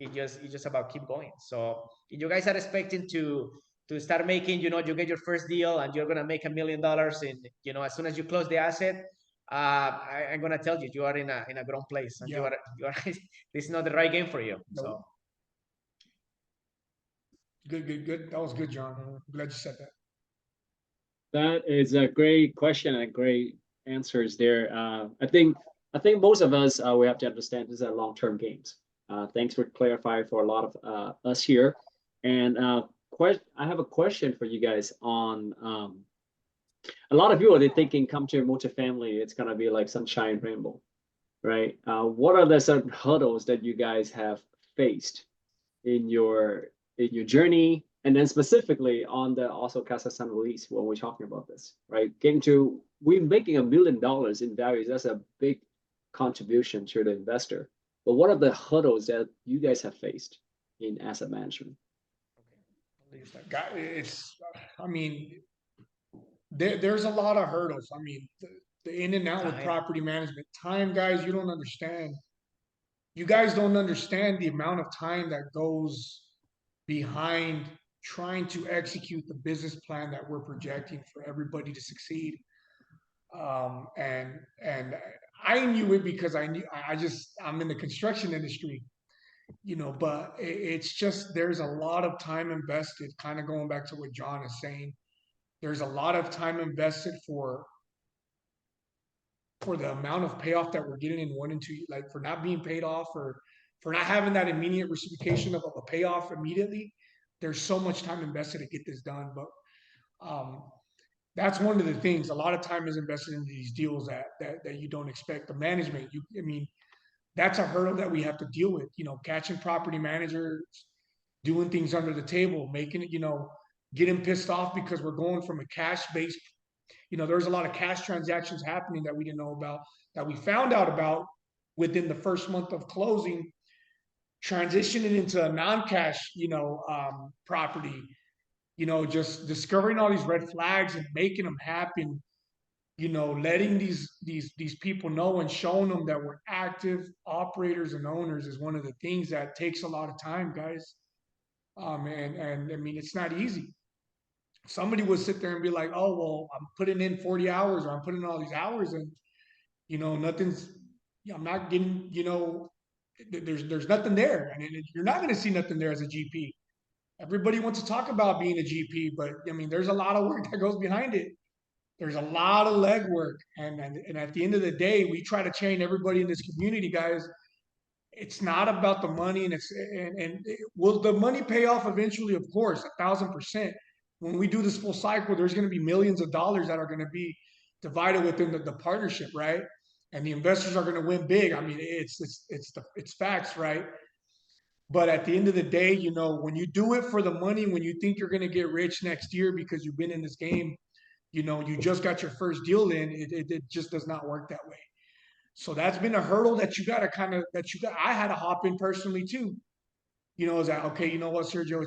it's just about keep going. So if you guys are expecting to start making, you get your first deal and you're gonna make $1 million, and as soon as you close the asset, I'm gonna tell you, you are in a grown place, and Yeah. you are this is not the right game for you. Nope. So Good. That was good, John. I'm glad you said that. That is a great question and great answers there. I think most of us we have to understand these are long-term games. Thanks for clarifying for a lot of us here. And I have a question for you guys on a lot of people they're thinking come to a multifamily, it's gonna be like sunshine rainbow, right? What are the certain hurdles that you guys have faced in your journey, and then specifically on the also Casa San Luis when we're talking about this, right? We're making $1 million in values. That's a big contribution to the investor. But what are the hurdles that you guys have faced in asset management? I mean, there's a lot of hurdles. I mean, the in and out with property management time, guys, you don't understand. You guys don't understand the amount of time that goes behind trying to execute the business plan that we're projecting for everybody to succeed. And I knew it because I'm in the construction industry, but it's just, there's a lot of time invested, kind of going back to what John is saying. There's a lot of time invested for the amount of payoff that we're getting in 1 and 2, like for not being paid off, or for not having that immediate reciprocation of a payoff immediately. There's so much time invested to get this done. But that's one of the things. A lot of time is invested into these deals that you don't expect. The management, that's a hurdle that we have to deal with. Catching property managers doing things under the table, making it, getting pissed off because we're going from a cash-based, there's a lot of cash transactions happening that we didn't know about, that we found out about within the first month of closing, transitioning into a non-cash, property, just discovering all these red flags and making them happen, letting these people know and showing them that we're active operators and owners is one of the things that takes a lot of time, guys. And I mean, it's not easy. Somebody would sit there and be like, oh, well, I'm putting in 40 hours, or I'm putting in all these hours, and, I'm not getting, there's nothing there. And you're not going to see nothing there as a GP. Everybody wants to talk about being a GP, but I mean, there's a lot of work that goes behind it. There's a lot of legwork. And at the end of the day, we try to train everybody in this community, guys. It's not about the money, and will the money pay off eventually? Of course, 1,000%. When we do this full cycle, there's going to be millions of dollars that are going to be divided within the partnership, right? And the investors are going to win big. I mean, it's facts, right? But at the end of the day, when you do it for the money, when you think you're going to get rich next year because you've been in this game, you just got your first deal in, it just does not work that way. So that's been a hurdle that I had to hop in personally too. Is that, okay, you know what, Sergio,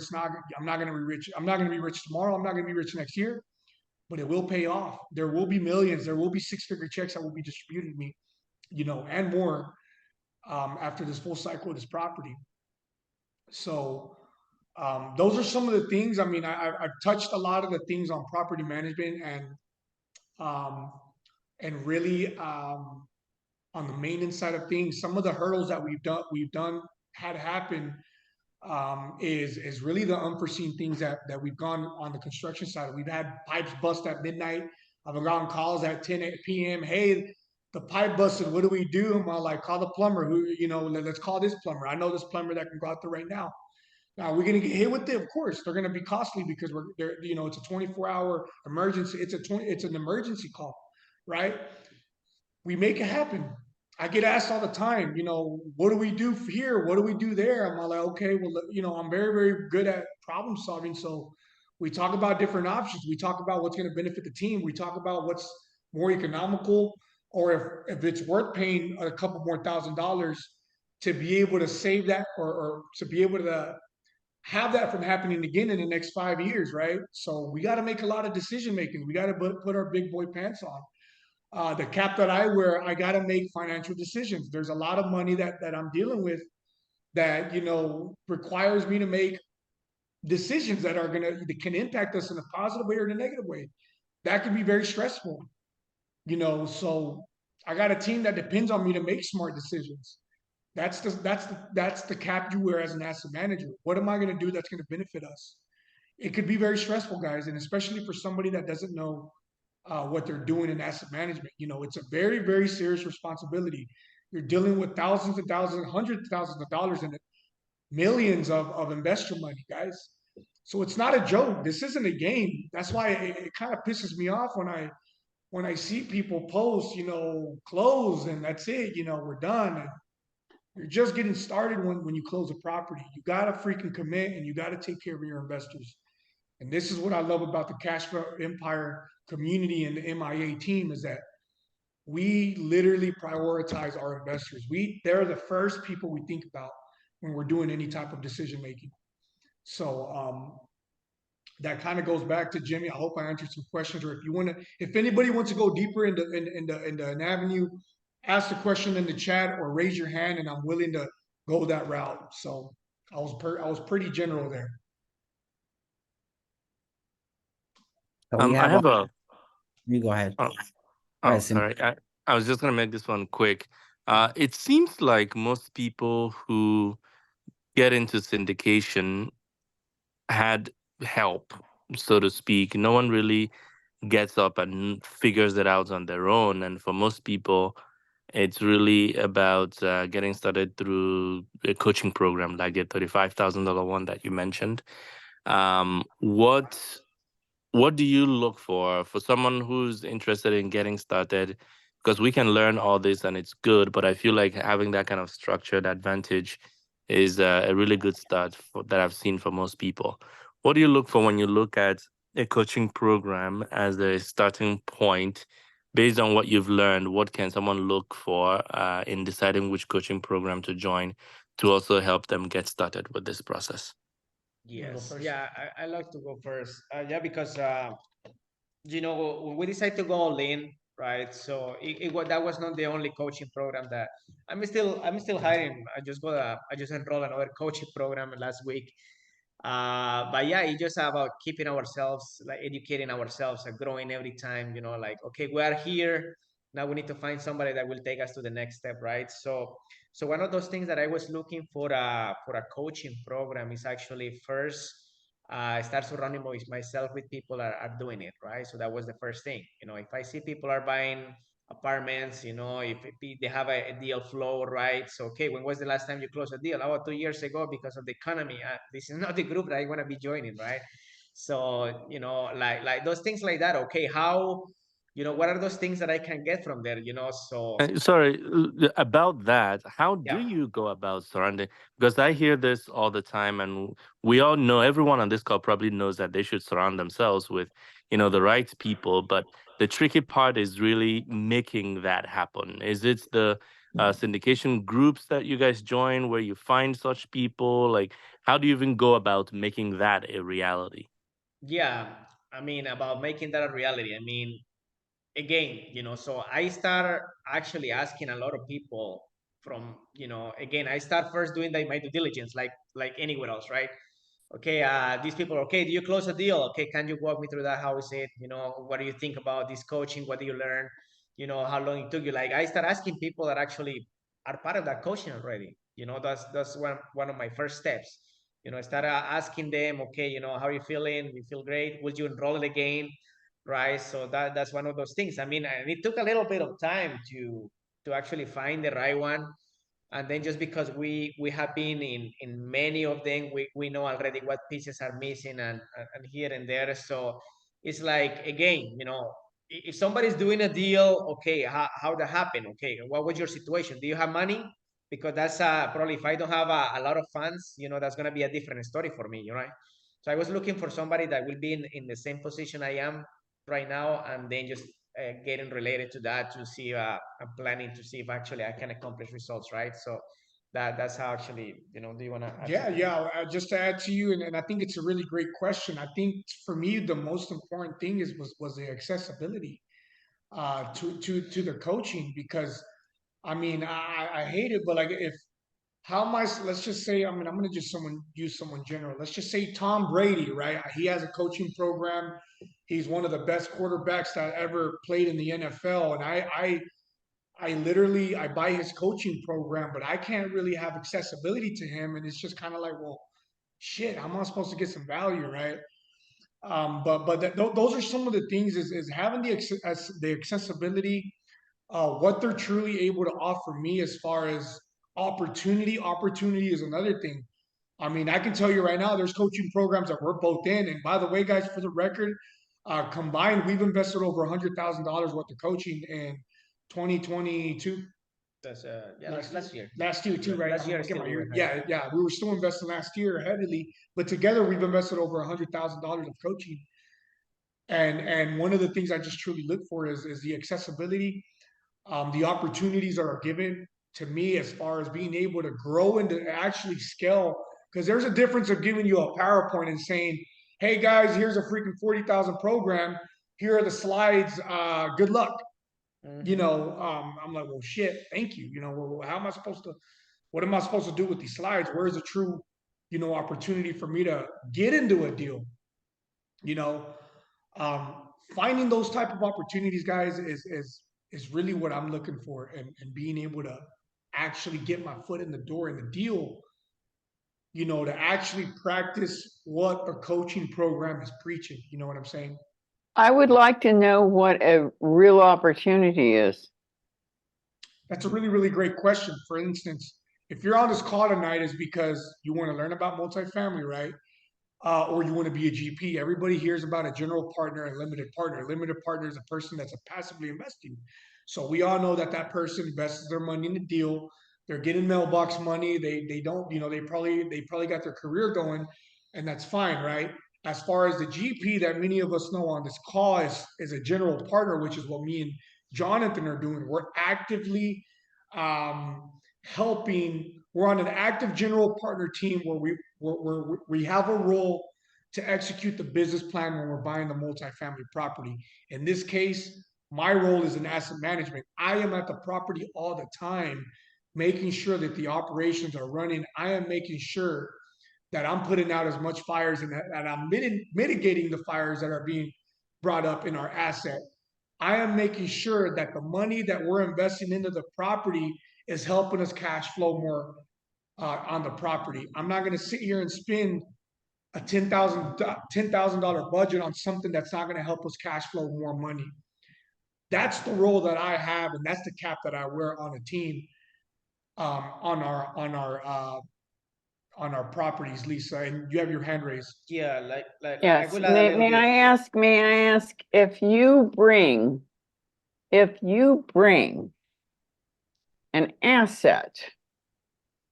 I'm not going to be rich. I'm not going to be rich tomorrow. I'm not going to be rich next year, but it will pay off. There will be millions. There will be 6-figure checks that will be distributed to me, and more after this full cycle of this property. So those are some of the things. I mean, I've touched a lot of the things on property management and really on the maintenance side of things. Some of the hurdles that had happen is really the unforeseen things that we've gone on the construction side. We've had pipes bust at midnight. I've gotten calls at 10 p.m. Hey, the pipe busted. What do we do? I'm like, call the plumber. Let's call this plumber. I know this plumber that can go out there right now. Now we're gonna get hit with it. Of course, they're gonna be costly because it's a 24-hour emergency. It's an emergency call, right? We make it happen. I get asked all the time, what do we do here? What do we do there? I'm like, okay, well, I'm very, very good at problem solving. So we talk about different options. We talk about what's going to benefit the team. We talk about what's more economical, or if it's worth paying a couple more $1,000 to be able to save that, or to be able to have that from happening again in the next 5 years, right? So we got to make a lot of decision making. We got to put our big boy pants on. The cap that I wear, I got to make financial decisions. There's a lot of money that I'm dealing with that, requires me to make decisions that can impact us in a positive way or in a negative way. That could be very stressful, so I got a team that depends on me to make smart decisions. That's the cap you wear as an asset manager. What am I going to do that's going to benefit us? It could be very stressful, guys, and especially for somebody that doesn't know what they're doing in asset management. It's a very, very serious responsibility. You're dealing with thousands and thousands, hundreds of thousands of dollars in it, millions of investor money, guys. So it's not a joke. This isn't a game. That's why it kind of pisses me off when I see people post, close and that's it, we're done. And you're just getting started when you close a property. You gotta freaking commit and you gotta take care of your investors. And this is what I love about the Cashflow Empire community and the MIA team is that we literally prioritize our investors. They're the first people we think about when we're doing any type of decision making. So that kind of goes back to Jimmy. I hope I answered some questions. Or if anybody wants to go deeper into an avenue, ask the question in the chat or raise your hand, and I'm willing to go that route. So I was pretty general there. So we I have have a. you go ahead. Oh, Go ahead, Sim. sorry. I was just gonna make this one quick. It seems like most people who get into syndication had help, so to speak. No one really gets up and figures it out on their own. And for most people, it's really about getting started through a coaching program like the $35,000 one that you mentioned. What do you look for someone who's interested in getting started? Because we can learn all this and it's good, but I feel like having that kind of structured advantage is a really good start that I've seen for most people. What do you look for when you look at a coaching program as a starting point? Based on what you've learned, what can someone look for in deciding which coaching program to join to also help them get started with this process? Yes, yeah, I like to go first. Yeah, because when we decided to go all in, right? So that was not the only coaching program that I'm still hiring. I just enrolled another coaching program last week. But yeah, it's just about keeping ourselves, like educating ourselves and growing every time, like, okay, we are here. Now we need to find somebody that will take us to the next step, right? So one of those things that I was looking for a coaching program is actually first start surrounding myself with people that are doing it, right? So that was the first thing. If I see people are buying apartments, if they have a deal flow, right? So, okay, when was the last time you closed a deal? Oh, 2 years ago because of the economy. This is not the group that I want to be joining, right? So, like those things like that. Okay, how, what are those things that I can get from there, So, Sorry, about that, how do yeah. you go about surrounding? Because I hear this all the time, and we all know, everyone on this call probably knows that they should surround themselves with, the right people. But the tricky part is really making that happen. Is it the syndication groups that you guys join where you find such people? Like, how do you even go about making that a reality? Yeah, I mean, about making that a reality. I mean, again, so I start actually asking a lot of people from, again, I start first doing my due diligence, like anywhere else, right? Okay, these people, okay, do you close a deal? Okay, can you walk me through that? How is it? What do you think about this coaching? What do you learn? How long it took you? Like, I start asking people that actually are part of that coaching already. That's one of my first steps. I start asking them, okay, how are you feeling? You feel great? Would you enroll it again? Right. So that's one of those things. I mean, and it took a little bit of time to actually find the right one. And then just because we have been in many of them, we know already what pieces are missing and here and there. So it's like, again, if somebody's doing a deal, okay, how that happen? Okay, what was your situation? Do you have money? Because that's probably, if I don't have a lot of funds, that's going to be a different story for me, right? So I was looking for somebody that will be in the same position I am right now, and then just getting related to that to see, I'm planning to see if actually I can accomplish results, right? So that's how actually, do you want to? Yeah. Just to add to you, and I think it's a really great question. I think for me, the most important thing was the accessibility to the coaching, because I mean, I hate it, but like how am I, let's just say, I mean, I'm going to just use someone general. Let's just say Tom Brady, right? He has a coaching program. He's one of the best quarterbacks that ever played in the NFL. And I literally, I buy his coaching program, but I can't really have accessibility to him. And it's just kind of like, well, shit, how am I supposed to get some value, right? Those are some of the things is having the accessibility, what they're truly able to offer me as far as opportunity. Opportunity is another thing. I mean, I can tell you right now, there's coaching programs that we're both in. And by the way, guys, for the record, combined, we've invested over $100,000 worth of coaching in 2022. That's last year. Last year too, right? Last year, Yeah, we were still investing last year heavily, but together we've invested over $100,000 of coaching. And one of the things I just truly look for is the accessibility, the opportunities that are given to me as far as being able to grow and to actually scale. Because there's a difference of giving you a PowerPoint and saying, "Hey guys, here's a freaking 40,000 program. Here are the slides. Good luck." You know, I'm like, well, shit, thank you. You know, well, how am I supposed to, what am I supposed to do with these slides? Where's the true, you know, opportunity for me to get into a deal? You know, finding those type of opportunities, guys, is really what I'm looking for, and being able to actually get my foot in the door in the deal, you know, to actually practice what a coaching program is preaching. You know what I'm saying? I would like to know what a real opportunity is. That's a really, really great question. For instance, if you're on this call tonight, is because you want to learn about multifamily, right? Or you want to be a GP. Everybody hears about a general partner and limited partner. Limited partner is a person that's passively investing. So we all know that that person invests their money in the deal. They're getting mailbox money. They don't, you know, they probably got their career going, and that's fine, right? As far as the GP that many of us know on this call is a general partner, which is what me and Jonathan are doing. We're actively helping. We're on an active general partner team where we have a role to execute the business plan when we're buying the multifamily property. In this case, my role is in asset management. I am at the property all the time, making sure that the operations are running. I am making sure that I'm putting out as much fires and that I'm mitigating the fires that are being brought up in our asset. I am making sure that the money that we're investing into the property is helping us cash flow more on the property. I'm not going to sit here and spend a $10,000 budget on something that's not going to help us cash flow more money. That's the role that I have, and that's the cap that I wear on a team, on our properties, Lisa. And you have your hand raised. Yeah, like Yes. Aguilar a little May bit. I ask if you bring an asset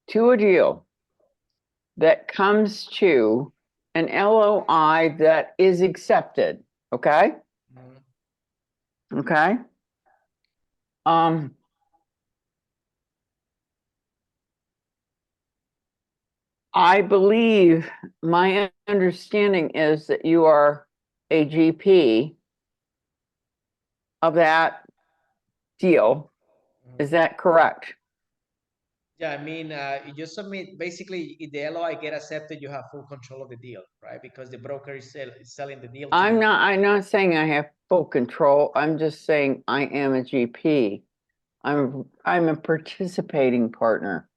to a deal that comes to an LOI that is accepted, okay? Mhm. Okay. I believe my understanding is that you are a GP of that deal. Is that correct? Yeah, I mean, you just submit, basically, if the LOI get accepted, you have full control of the deal, right? Because the broker is selling the deal to I'm you. not saying I have full control. I'm just saying I am a GP. I'm a participating partner.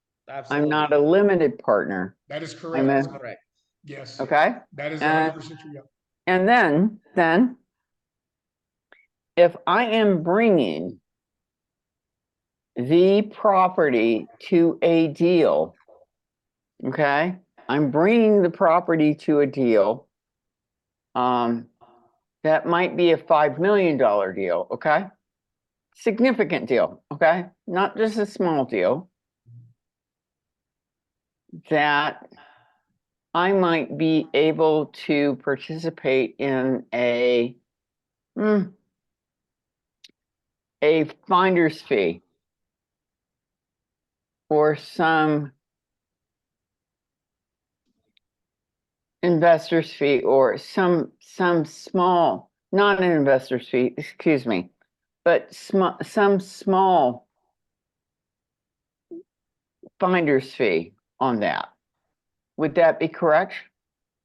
I'm not a limited partner. That is correct. I'm That's a, correct. Yes. okay. That is And 100% true. Yeah. and then if I am bringing the property to a deal, okay? I'm bringing the property to a deal. That might be a $5 million deal, okay? Significant deal, okay? Not just a small deal. That I might be able to participate in a finder's fee or some investor's fee or some small, not an investor's fee, excuse me, but some small finder's fee on that. Would that be correct?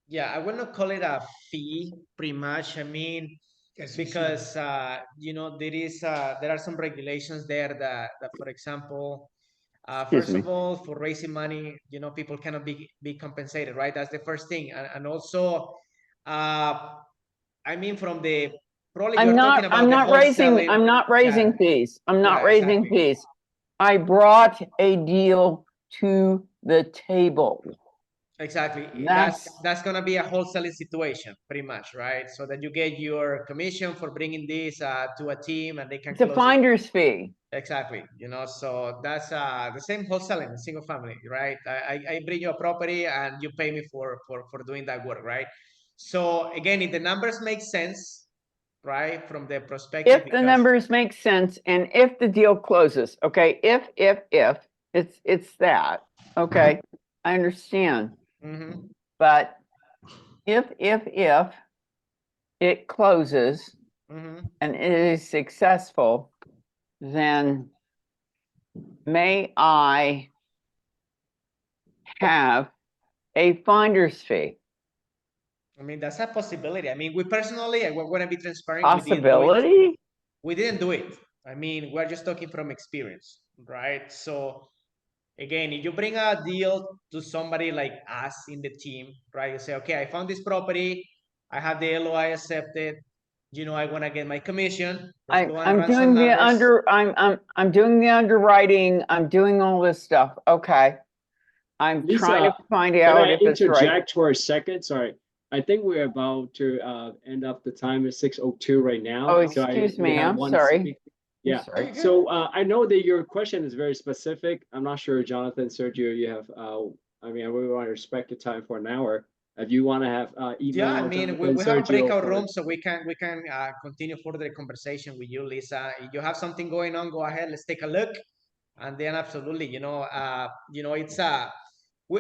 Yeah, I will not call it a fee, pretty much. I mean, because you know, there are some regulations there that for example, first of all, for raising money, you know, people cannot be compensated, right? That's the first thing, and also, I mean, from the probably you're talking about the wholesaling. I'm not raising fees. I'm not Yeah, raising exactly. fees. I brought a deal to the table. Exactly. That's That's gonna be a wholesaling situation, pretty much, right? So that you get your commission for bringing this to a team, and they can it's a close it. finder's fee. Exactly. You know, so that's the same wholesaling, single family, right? I bring you a property and you pay me for doing that work, right? So again, if the numbers make sense, right, from the perspective, If the numbers make sense and if the deal closes, okay, if it's that, okay, I understand. Mhm. But if it closes Mhm. and it is successful, then may I have a finder's fee? I mean, that's a possibility. I mean, we personally, we're going to be transparent. Possibility? We didn't do it. I mean, we're just talking from experience, right? So again, if you bring a deal to somebody like us in the team, right? You say, okay, I found this property. I have the LOI accepted. You know, I want to get my commission. Let's go and I'm run some doing the numbers. I'm doing the underwriting. I'm doing all this stuff. Okay. I'm Lisa, trying to find can out I if it's right. interject for a second? Sorry. I think we're about to end up the time at 6:02 right now. Oh, So excuse we me. have I'm one sorry. speaker. Yeah. Sorry. So I know that your question is very specific. I'm not sure, Jonathan, Sergio, you have, I mean, we want to respect your time for an hour. If you want to have email, Yeah, I mean, Jonathan, we have a Sergio breakout for- room, so we can continue further the conversation with you, Lisa. If you have something going on, go ahead. Let's take a look, and then absolutely, you know,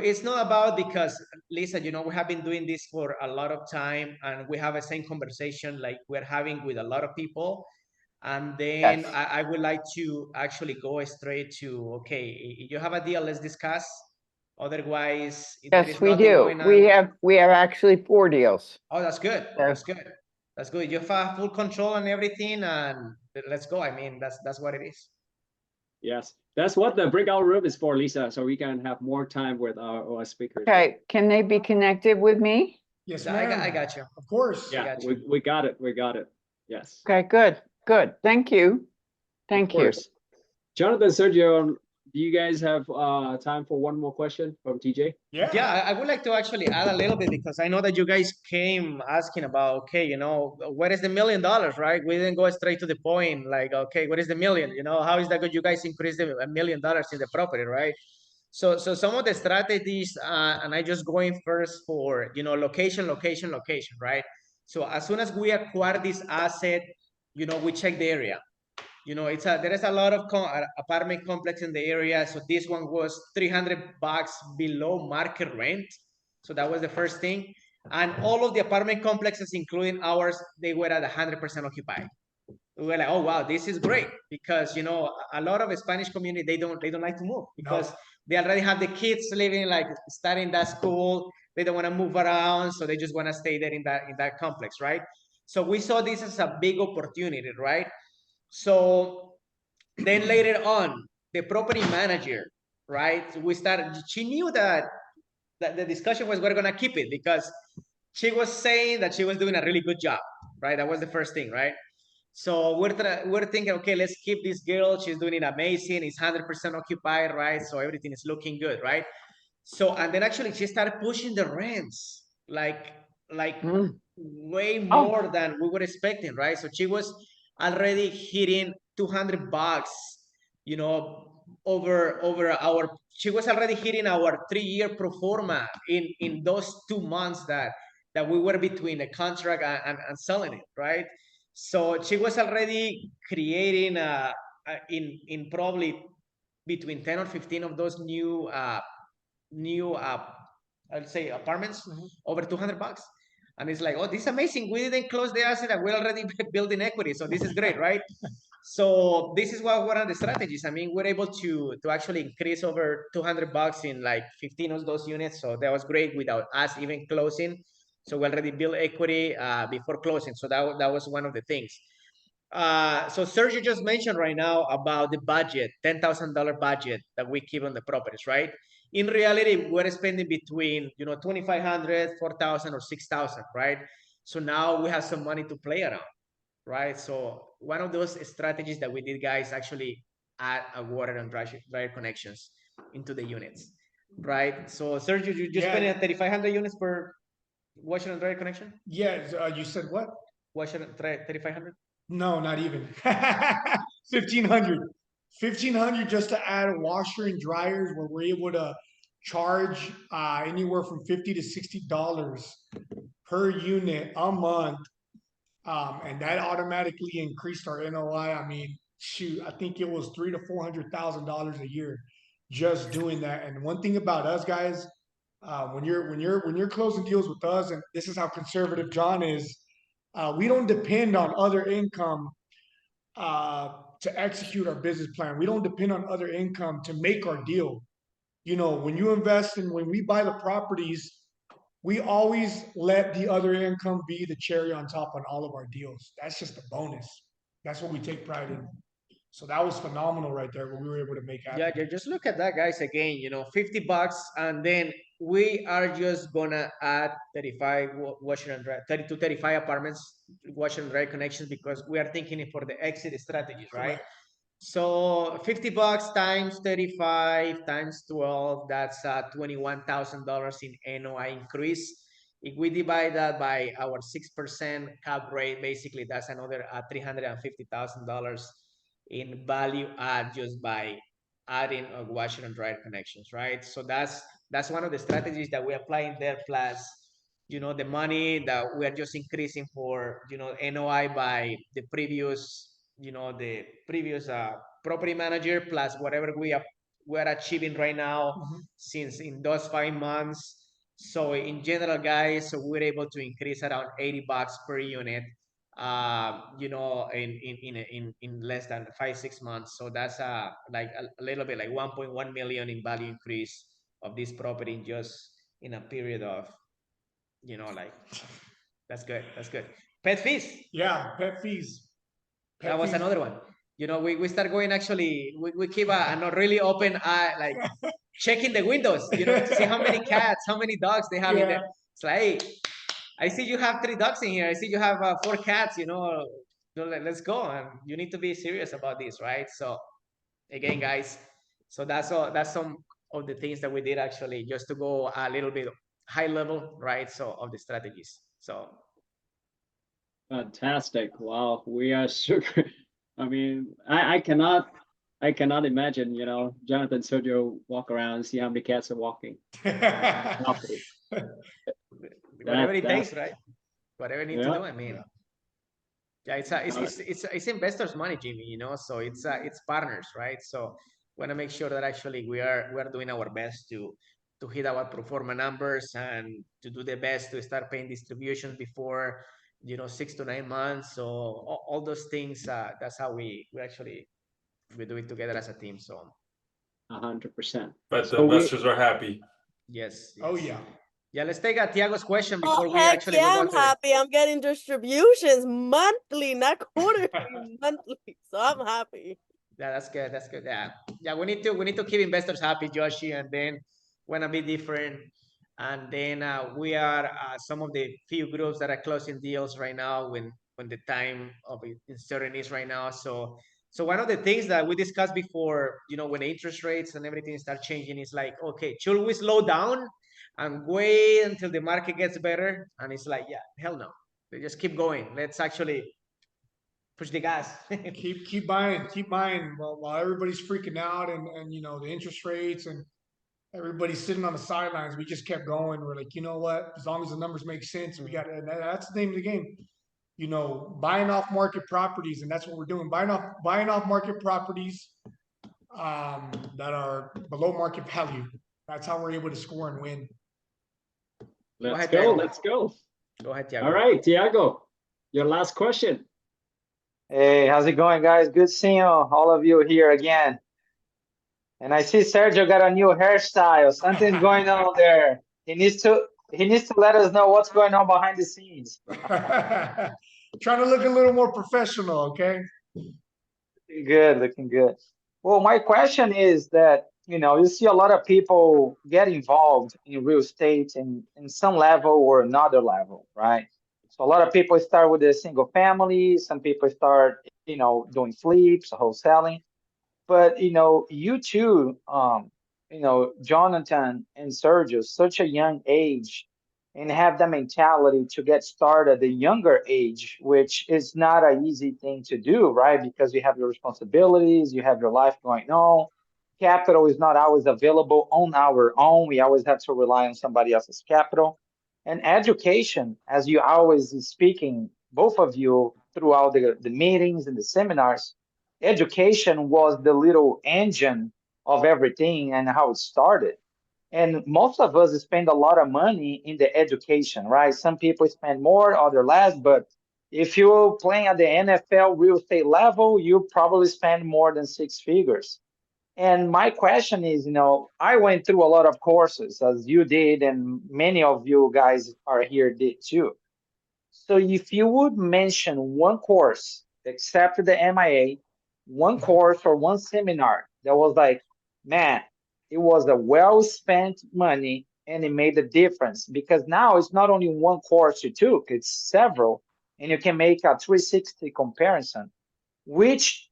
it's not about because Lisa, you know, we have been doing this for a lot of time, and we have a same conversation like we're having with a lot of people. And then Yes. I would like to actually go straight to, okay, if you have a deal, let's discuss. Otherwise, if there Yes, is we nothing do. going on, We have actually 4 deals. oh, that's good. So- That's good. That's good. You have full control on everything, and let's go. I mean, that's what it is. Yes, that's what the breakout room is for, Lisa, so we can have more time with our speakers. Okay, can they be connected with me? Yes, I ma'am. got you. Of course. Yeah, got you. we got it. We got it. Yes. Okay, good. Thank you. Of Thank you. course. Jonathan, Sergio, do you guys have time for one more question from TJ? Yeah, I would like to actually add a little bit because I know that you guys came asking about, okay, you know, what is the $1 million, right? We didn't go straight to the point, like, okay, what is the million? You know, how is that good? You guys increase the $1 million in the property, right? So some of the strategies, and I just going first for, you know, location, right? So as soon as we acquire this asset, you know, we check the area. You know, there is a lot of apartment complex in the area. So this one was $300 below market rent. So that was the first thing. And all of the apartment complexes, including ours, they were at 100% occupied. We were like, oh wow, this is great because you know a lot of Spanish community they don't like to move because they already have the kids living like starting that school. They don't want to move around, so they just want to stay there in that complex, right? So we saw this as a big opportunity, right? So then later on, the property manager, right? She knew that the discussion was we're gonna keep it because she was saying that she was doing a really good job, right? That was the first thing, right? So we're thinking, okay, let's keep this girl. She's doing it amazing. It's 100% occupied, right? So everything is looking good, right? So and then actually she started pushing the rents like way more than we were expecting, right? So she was already hitting $200, you know, over our. She was already hitting our 3-year pro forma in those 2 months that we were between the contract and selling it, right? So she was already creating in probably between 10 or 15 of those new I'd say apartments over $200. And it's like, oh, this is amazing. We didn't close the asset and we're already building equity. So this is great, right? So this is what one of the strategies. I mean, we're able to actually increase over $200 in like 15 of those units. So that was great without us even closing. So we already built equity before closing. So that was one of the things. So Sergio just mentioned right now about the budget, $10,000 budget that we keep on the properties, right? In reality, we're spending between, you know, 2,500, 4,000 or 6,000, right? So now we have some money to play around, right? So one of those strategies that we did, guys, actually add a water and dryer connections into the units, right? So Sergio, you just spending 3,500 units per washer and dryer connection? Yes, you said what? Washer and 3,500? No, not even. 1,500. 1,500 just to add a washer and dryers where we're able to charge anywhere from $50 to $60 per unit a month. And that automatically increased our NOI. I mean, shoot, I think it was $300,000 to $400,000 a year just doing that. And one thing about us guys, when you're closing deals with us, and this is how conservative John is, we don't depend on other income to execute our business plan. We don't depend on other income to make our deal. You know, when you invest and when we buy the properties, we always let the other income be the cherry on top on all of our deals. That's just a bonus. That's what we take pride in. So that was phenomenal right there, what we were able to make happen. Yeah, just look at that, guys. Again, you know, $50, and then we are just gonna add 35 washer and dry, 30 to 35 apartments, washer and dry connections, because we are thinking for the exit strategies, right? Correct. So $50 times 35 times 12, that's $21,000 in NOI increase. If we divide that by our 6% cap rate, basically that's another $350,000 in value add just by adding a washer and dryer connections, right? So that's one of the strategies that we're applying there. Plus, you know, the money that we are just increasing for, you know, NOI by the previous, you know, the previous property manager, plus whatever we're achieving right now since in those 5 months. So in general, guys, so we're able to increase around $80 per unit, you know, in less than 5-6 months. So that's like a little bit like 1.1 million in value increase of this property in just in a period of, you know, like that's good. That's good. Pet fees. Yeah, pet fees. That was another one. You know, we start going, actually, we keep a really open eye, like checking the windows, you know, to see how many cats, how many dogs they have in there. It's like, hey, I see you have 3 dogs in here. I see you have 4 cats, you know, let's go. And you need to be serious about this, right? So again, guys, so that's some of the things that we did, actually, just to go a little bit high level, right? So of the strategies. So fantastic. Wow, we are super. I mean, I cannot imagine, you know, Jonathan, Sergio walk around and see how many cats are walking. Whatever it takes, right? Whatever you need to do. I mean, yeah, it's investors' money, Jimmy. You know, so it's partners, right? So we want to make sure that actually we are doing our best to hit our pro forma numbers and to do the best to start paying distributions before, you know, 6 to 9 months. So all those things. That's how we actually do it together as a team. So 100%. But the investors are happy. Yes. Oh yeah. Yeah, let's take Tiago's question before we heck actually yeah, move on I'm happy. I'm getting distributions monthly, not quarterly, monthly. So I'm happy. Yeah, that's good. That's good. Yeah. We need to keep investors happy, Joshi, and then wanna be different. And then we are some of the few groups that are closing deals right now when the time of uncertainty is right now. So one of the things that we discussed before, you know, when the interest rates and everything start changing, is like, okay, should we slow down and wait until the market gets better? And it's like, yeah, hell no. They just keep going. Let's actually push the gas. keep buying while everybody's freaking out and you know, the interest rates and everybody's sitting on the sidelines. We just kept going. We're like, you know what? As long as the numbers make sense, we got it. And that's the name of the game. You know, buying off market properties, and that's what we're doing. Buying off market properties that are below market value. That's how we're able to score and win. Let's go. Go ahead, Tiago. All right, Tiago, your last question. Hey, how's it going, guys? Good seeing all of you here again. And I see Sergio got a new hairstyle. Something's going on there. He needs to let us know what's going on behind the scenes. Trying to look a little more professional, okay? Good, looking good. Well, my question is that, you see a lot of people get involved in real estate in some level or another level, right? So a lot of people start with a single family, some people start, doing flips, wholesaling. But you two, Jonathan and Sergio, such a young age, and have the mentality to get started at a younger age, which is not an easy thing to do, right? Because you have your responsibilities, you have your life going on. Capital is not always available on our own. We always have to rely on somebody else's capital. And education, as you always speaking, both of you throughout the meetings and the seminars, education was the little engine of everything and how it started. And most of us spend a lot of money in the education, right? Some people spend more, other less, but if you're playing at the NFL real estate level, you probably spend more than six figures. And my question is, I went through a lot of courses as you did, and many of you guys are here did too. So if you would mention one course, except the MIA, one course or one seminar that was like, man, it was a well spent money and it made a difference because now it's not only one course you took, it's several, and you can make a 360 comparison. Which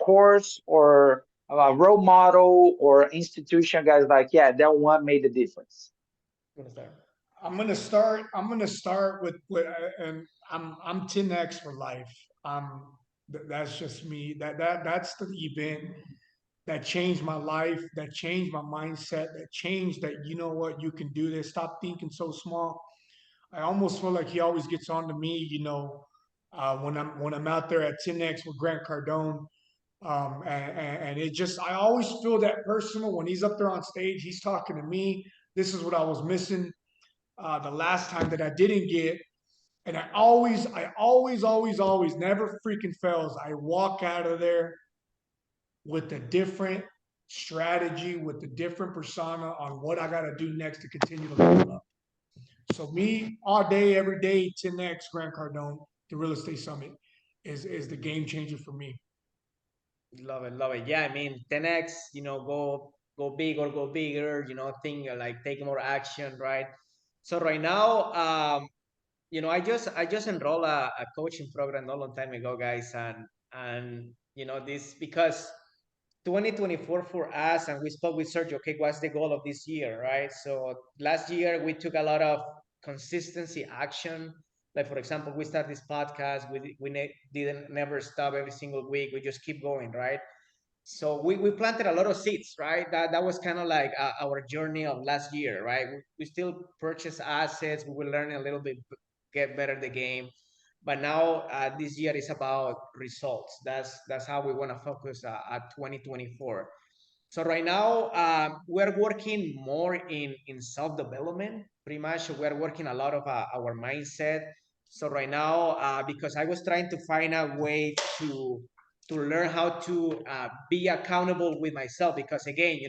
course or role model or institution guys like, yeah, that one made a difference? I'm gonna start with and I'm 10x for life. That's just me. That's the event that changed my life, that changed my mindset, that changed that you know what, you can do this. Stop thinking so small. I almost feel like he always gets on to me, when I'm out there at 10x with Grant Cardone. And it just I always feel that personal when he's up there on stage, he's talking to me. This is what I was missing the last time that I didn't get. And I always never freaking fails. I walk out of there with a different strategy, with a different persona on what I got to do next to continue to level up. So me all day, every day, 10x Grant Cardone, the Real Estate Summit is the game changer for me. Love it, love it. Yeah, I mean, 10x, go big or go bigger, think like take more action, right? So right now, I just enrolled a coaching program not a long time ago, guys, and this because 2024 for us, and we spoke with Sergio. Okay, what's the goal of this year, right? So last year we took a lot of consistency action. Like for example, we start this podcast. We didn't never stop every single week. We just keep going, right? So we planted a lot of seeds, right? That was kind of like our journey of last year, right? We still purchase assets. We will learn a little bit, get better the game. But now this year is about results. That's how we want to focus at 2024. So right now we're working more in self development. Pretty much, we're working a lot of our mindset. So right now, because I was trying to find a way to learn how to be accountable with myself, because again,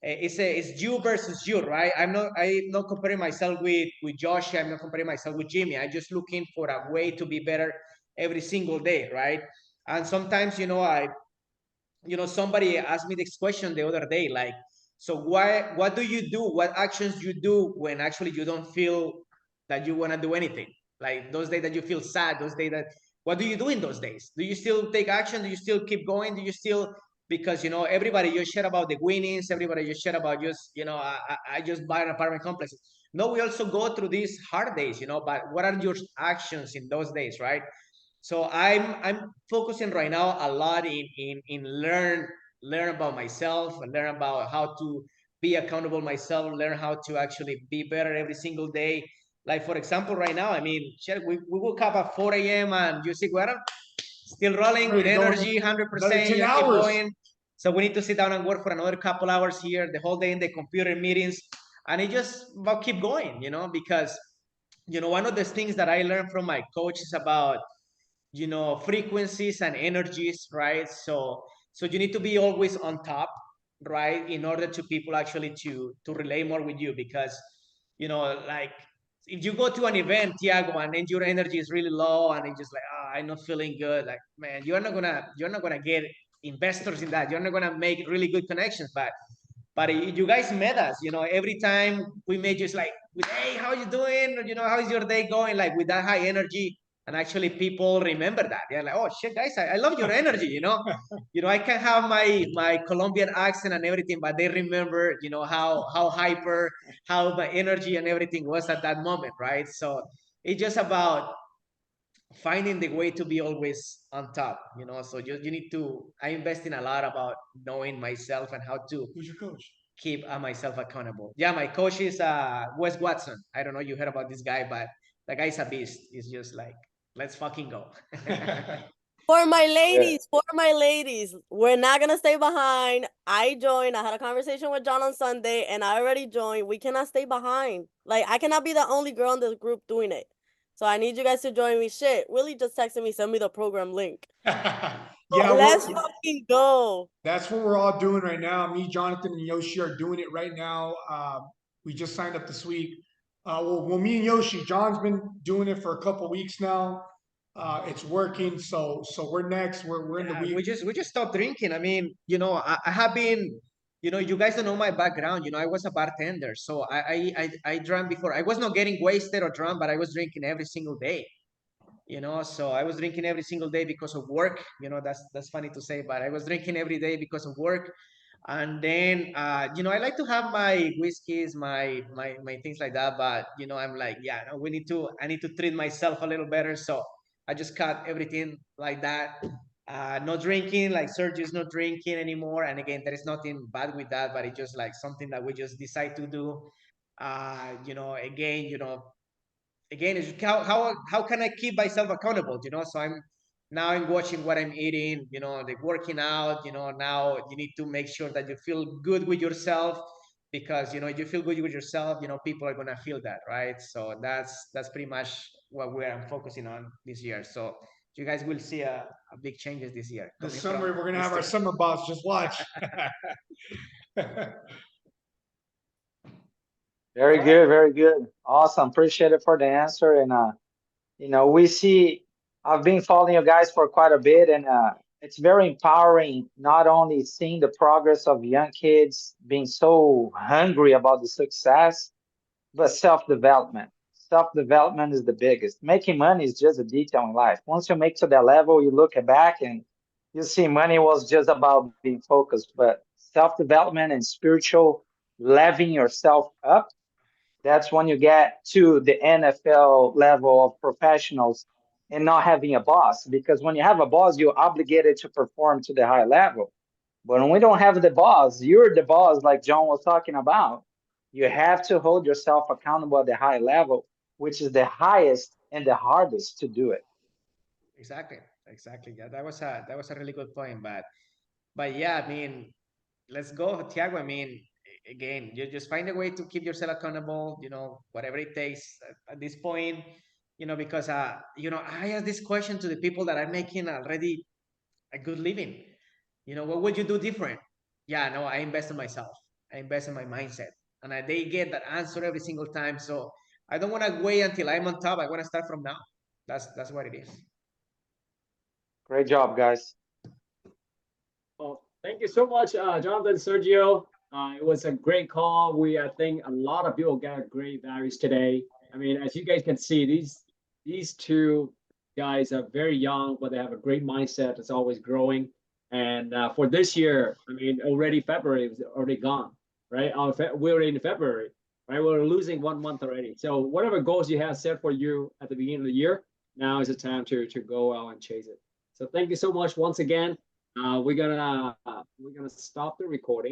it's you versus you, right? I'm not comparing myself with Josh. I'm not comparing myself with Jimmy. I'm just looking for a way to be better every single day, right? And sometimes, somebody asked me this question the other day, like, so what do you do? What actions you do when actually you don't feel that you want to do anything? Like those days that you feel sad, those days that, what do you do in those days? Do you still take action? Do you still keep going? Do you still, because, everybody just share about the winnings. Everybody just share about just, I just buy an apartment complex. No, we also go through these hard days, but what are your actions in those days, right? So I'm focusing right now a lot in learn about myself, and learn about how to be accountable myself, learn how to actually be better every single day. Like for example, right now, I mean, shit, we woke up at 4 a.m. and you see Guerra still rolling with energy, 100%, 10 just keep hours. going. So we need to sit down and work for another couple hours here, the whole day in the computer meetings, and it just about keep going, because one of the things that I learned from my coach is about you know, frequencies and energies, right? So you need to be always on top, right, in order to people actually to relate more with you, because, you know, like if you go to an event, Tiago, and then your energy is really low and it's just like, I'm not feeling good, like, man, you're not gonna get investors in that. You're not gonna make really good connections. But you guys met us, you know, every time we met, just like, hey, how you doing? You know, how is your day going? Like with that high energy. And actually people remember that. They're like, oh shit, guys, I love your energy, you know. You know, I can have my Colombian accent and everything, but they remember, you know, how hyper, how the energy and everything was at that moment, right? So it's just about finding the way to be always on top, you know. So you need to, I invest in a lot about knowing myself and how to Who's your coach? keep myself accountable. Yeah, my coach is Wes Watson. I don't know if you heard about this guy, but the guy's a beast. He's just like, let's fucking go. For my ladies, we're not gonna stay behind. I joined. I had a conversation with John on Sunday, and I already joined. We cannot stay behind. Like, I cannot be the only girl in this group doing it. So I need you guys to join me. Shit, Willie just texted me, send me the program link. Yeah, Let's fucking go. That's what we're all doing right now. Me, Jonathan, and Yoshi are doing it right now. We just signed up this week. Well, me and Yoshi, John's been doing it for a couple weeks now. It's working. So we're next. We're in the week. We just stopped drinking. I mean, you know, I have been, you know, you guys don't know my background. You know, I was a bartender, so I drank before. I was not getting wasted or drunk, but I was drinking every single day. You know, so I was drinking every single day because of work. You know, that's funny to say, but I was drinking every day because of work. And then you know, I like to have my whiskeys, my things like that, but you know, I'm like, yeah, no, I need to treat myself a little better. So I just cut everything like that. No drinking, like Sergio's not drinking anymore. And again, there is nothing bad with that, but it's just like something that we just decide to do. You know, again, you know, again, is how can I keep myself accountable? You know, so I'm watching what I'm eating, you know, like working out. You know, now you need to make sure that you feel good with yourself, because you know, if you feel good with yourself, you know, people are gonna feel that, right? So that's pretty much what I'm focusing on this year. So you guys will see a big changes this year. This summer we're gonna have our summer boss. Just watch. Very good, very good. Awesome. Appreciate it for the answer. And you know, I've been following you guys for quite a bit, and it's very empowering, not only seeing the progress of young kids being so hungry about the success, but self-development. Self-development is the biggest. Making money is just a detail in life. Once you make to that level, you look back and you see money was just about being focused, but self-development and spiritual leveling yourself up, that's when you get to the NFL level of professionals and not having a boss. Because when you have a boss, you're obligated to perform to the high level. But when we don't have the boss, you're the boss, like John was talking about. You have to hold yourself accountable at the high level, which is the highest and the hardest to do it. Exactly. Yeah, that was a really good point. But yeah, I mean, let's go, Tiago. I mean, again, you just find a way to keep yourself accountable, you know, whatever it takes at this point, you know, because you know, I ask this question to the people that are making already a good living. You know, what would you do different? Yeah, no, I invest in myself. I invest in my mindset. And they get that answer every single time. So I don't want to wait until I'm on top. I want to start from now. That's what it is. Great job, guys. Well, thank you so much, Jonathan, Sergio. It was a great call. I think a lot of people got great values today. I mean, as you guys can see, these two guys are very young, but they have a great mindset. It's always growing. And for this year, I mean, already February is already gone, right? We're already in February, right? We're losing 1 month already. So whatever goals you have set for you at the beginning of the year, now is the time to go out and chase it. So thank you so much once again. We're gonna stop the recording.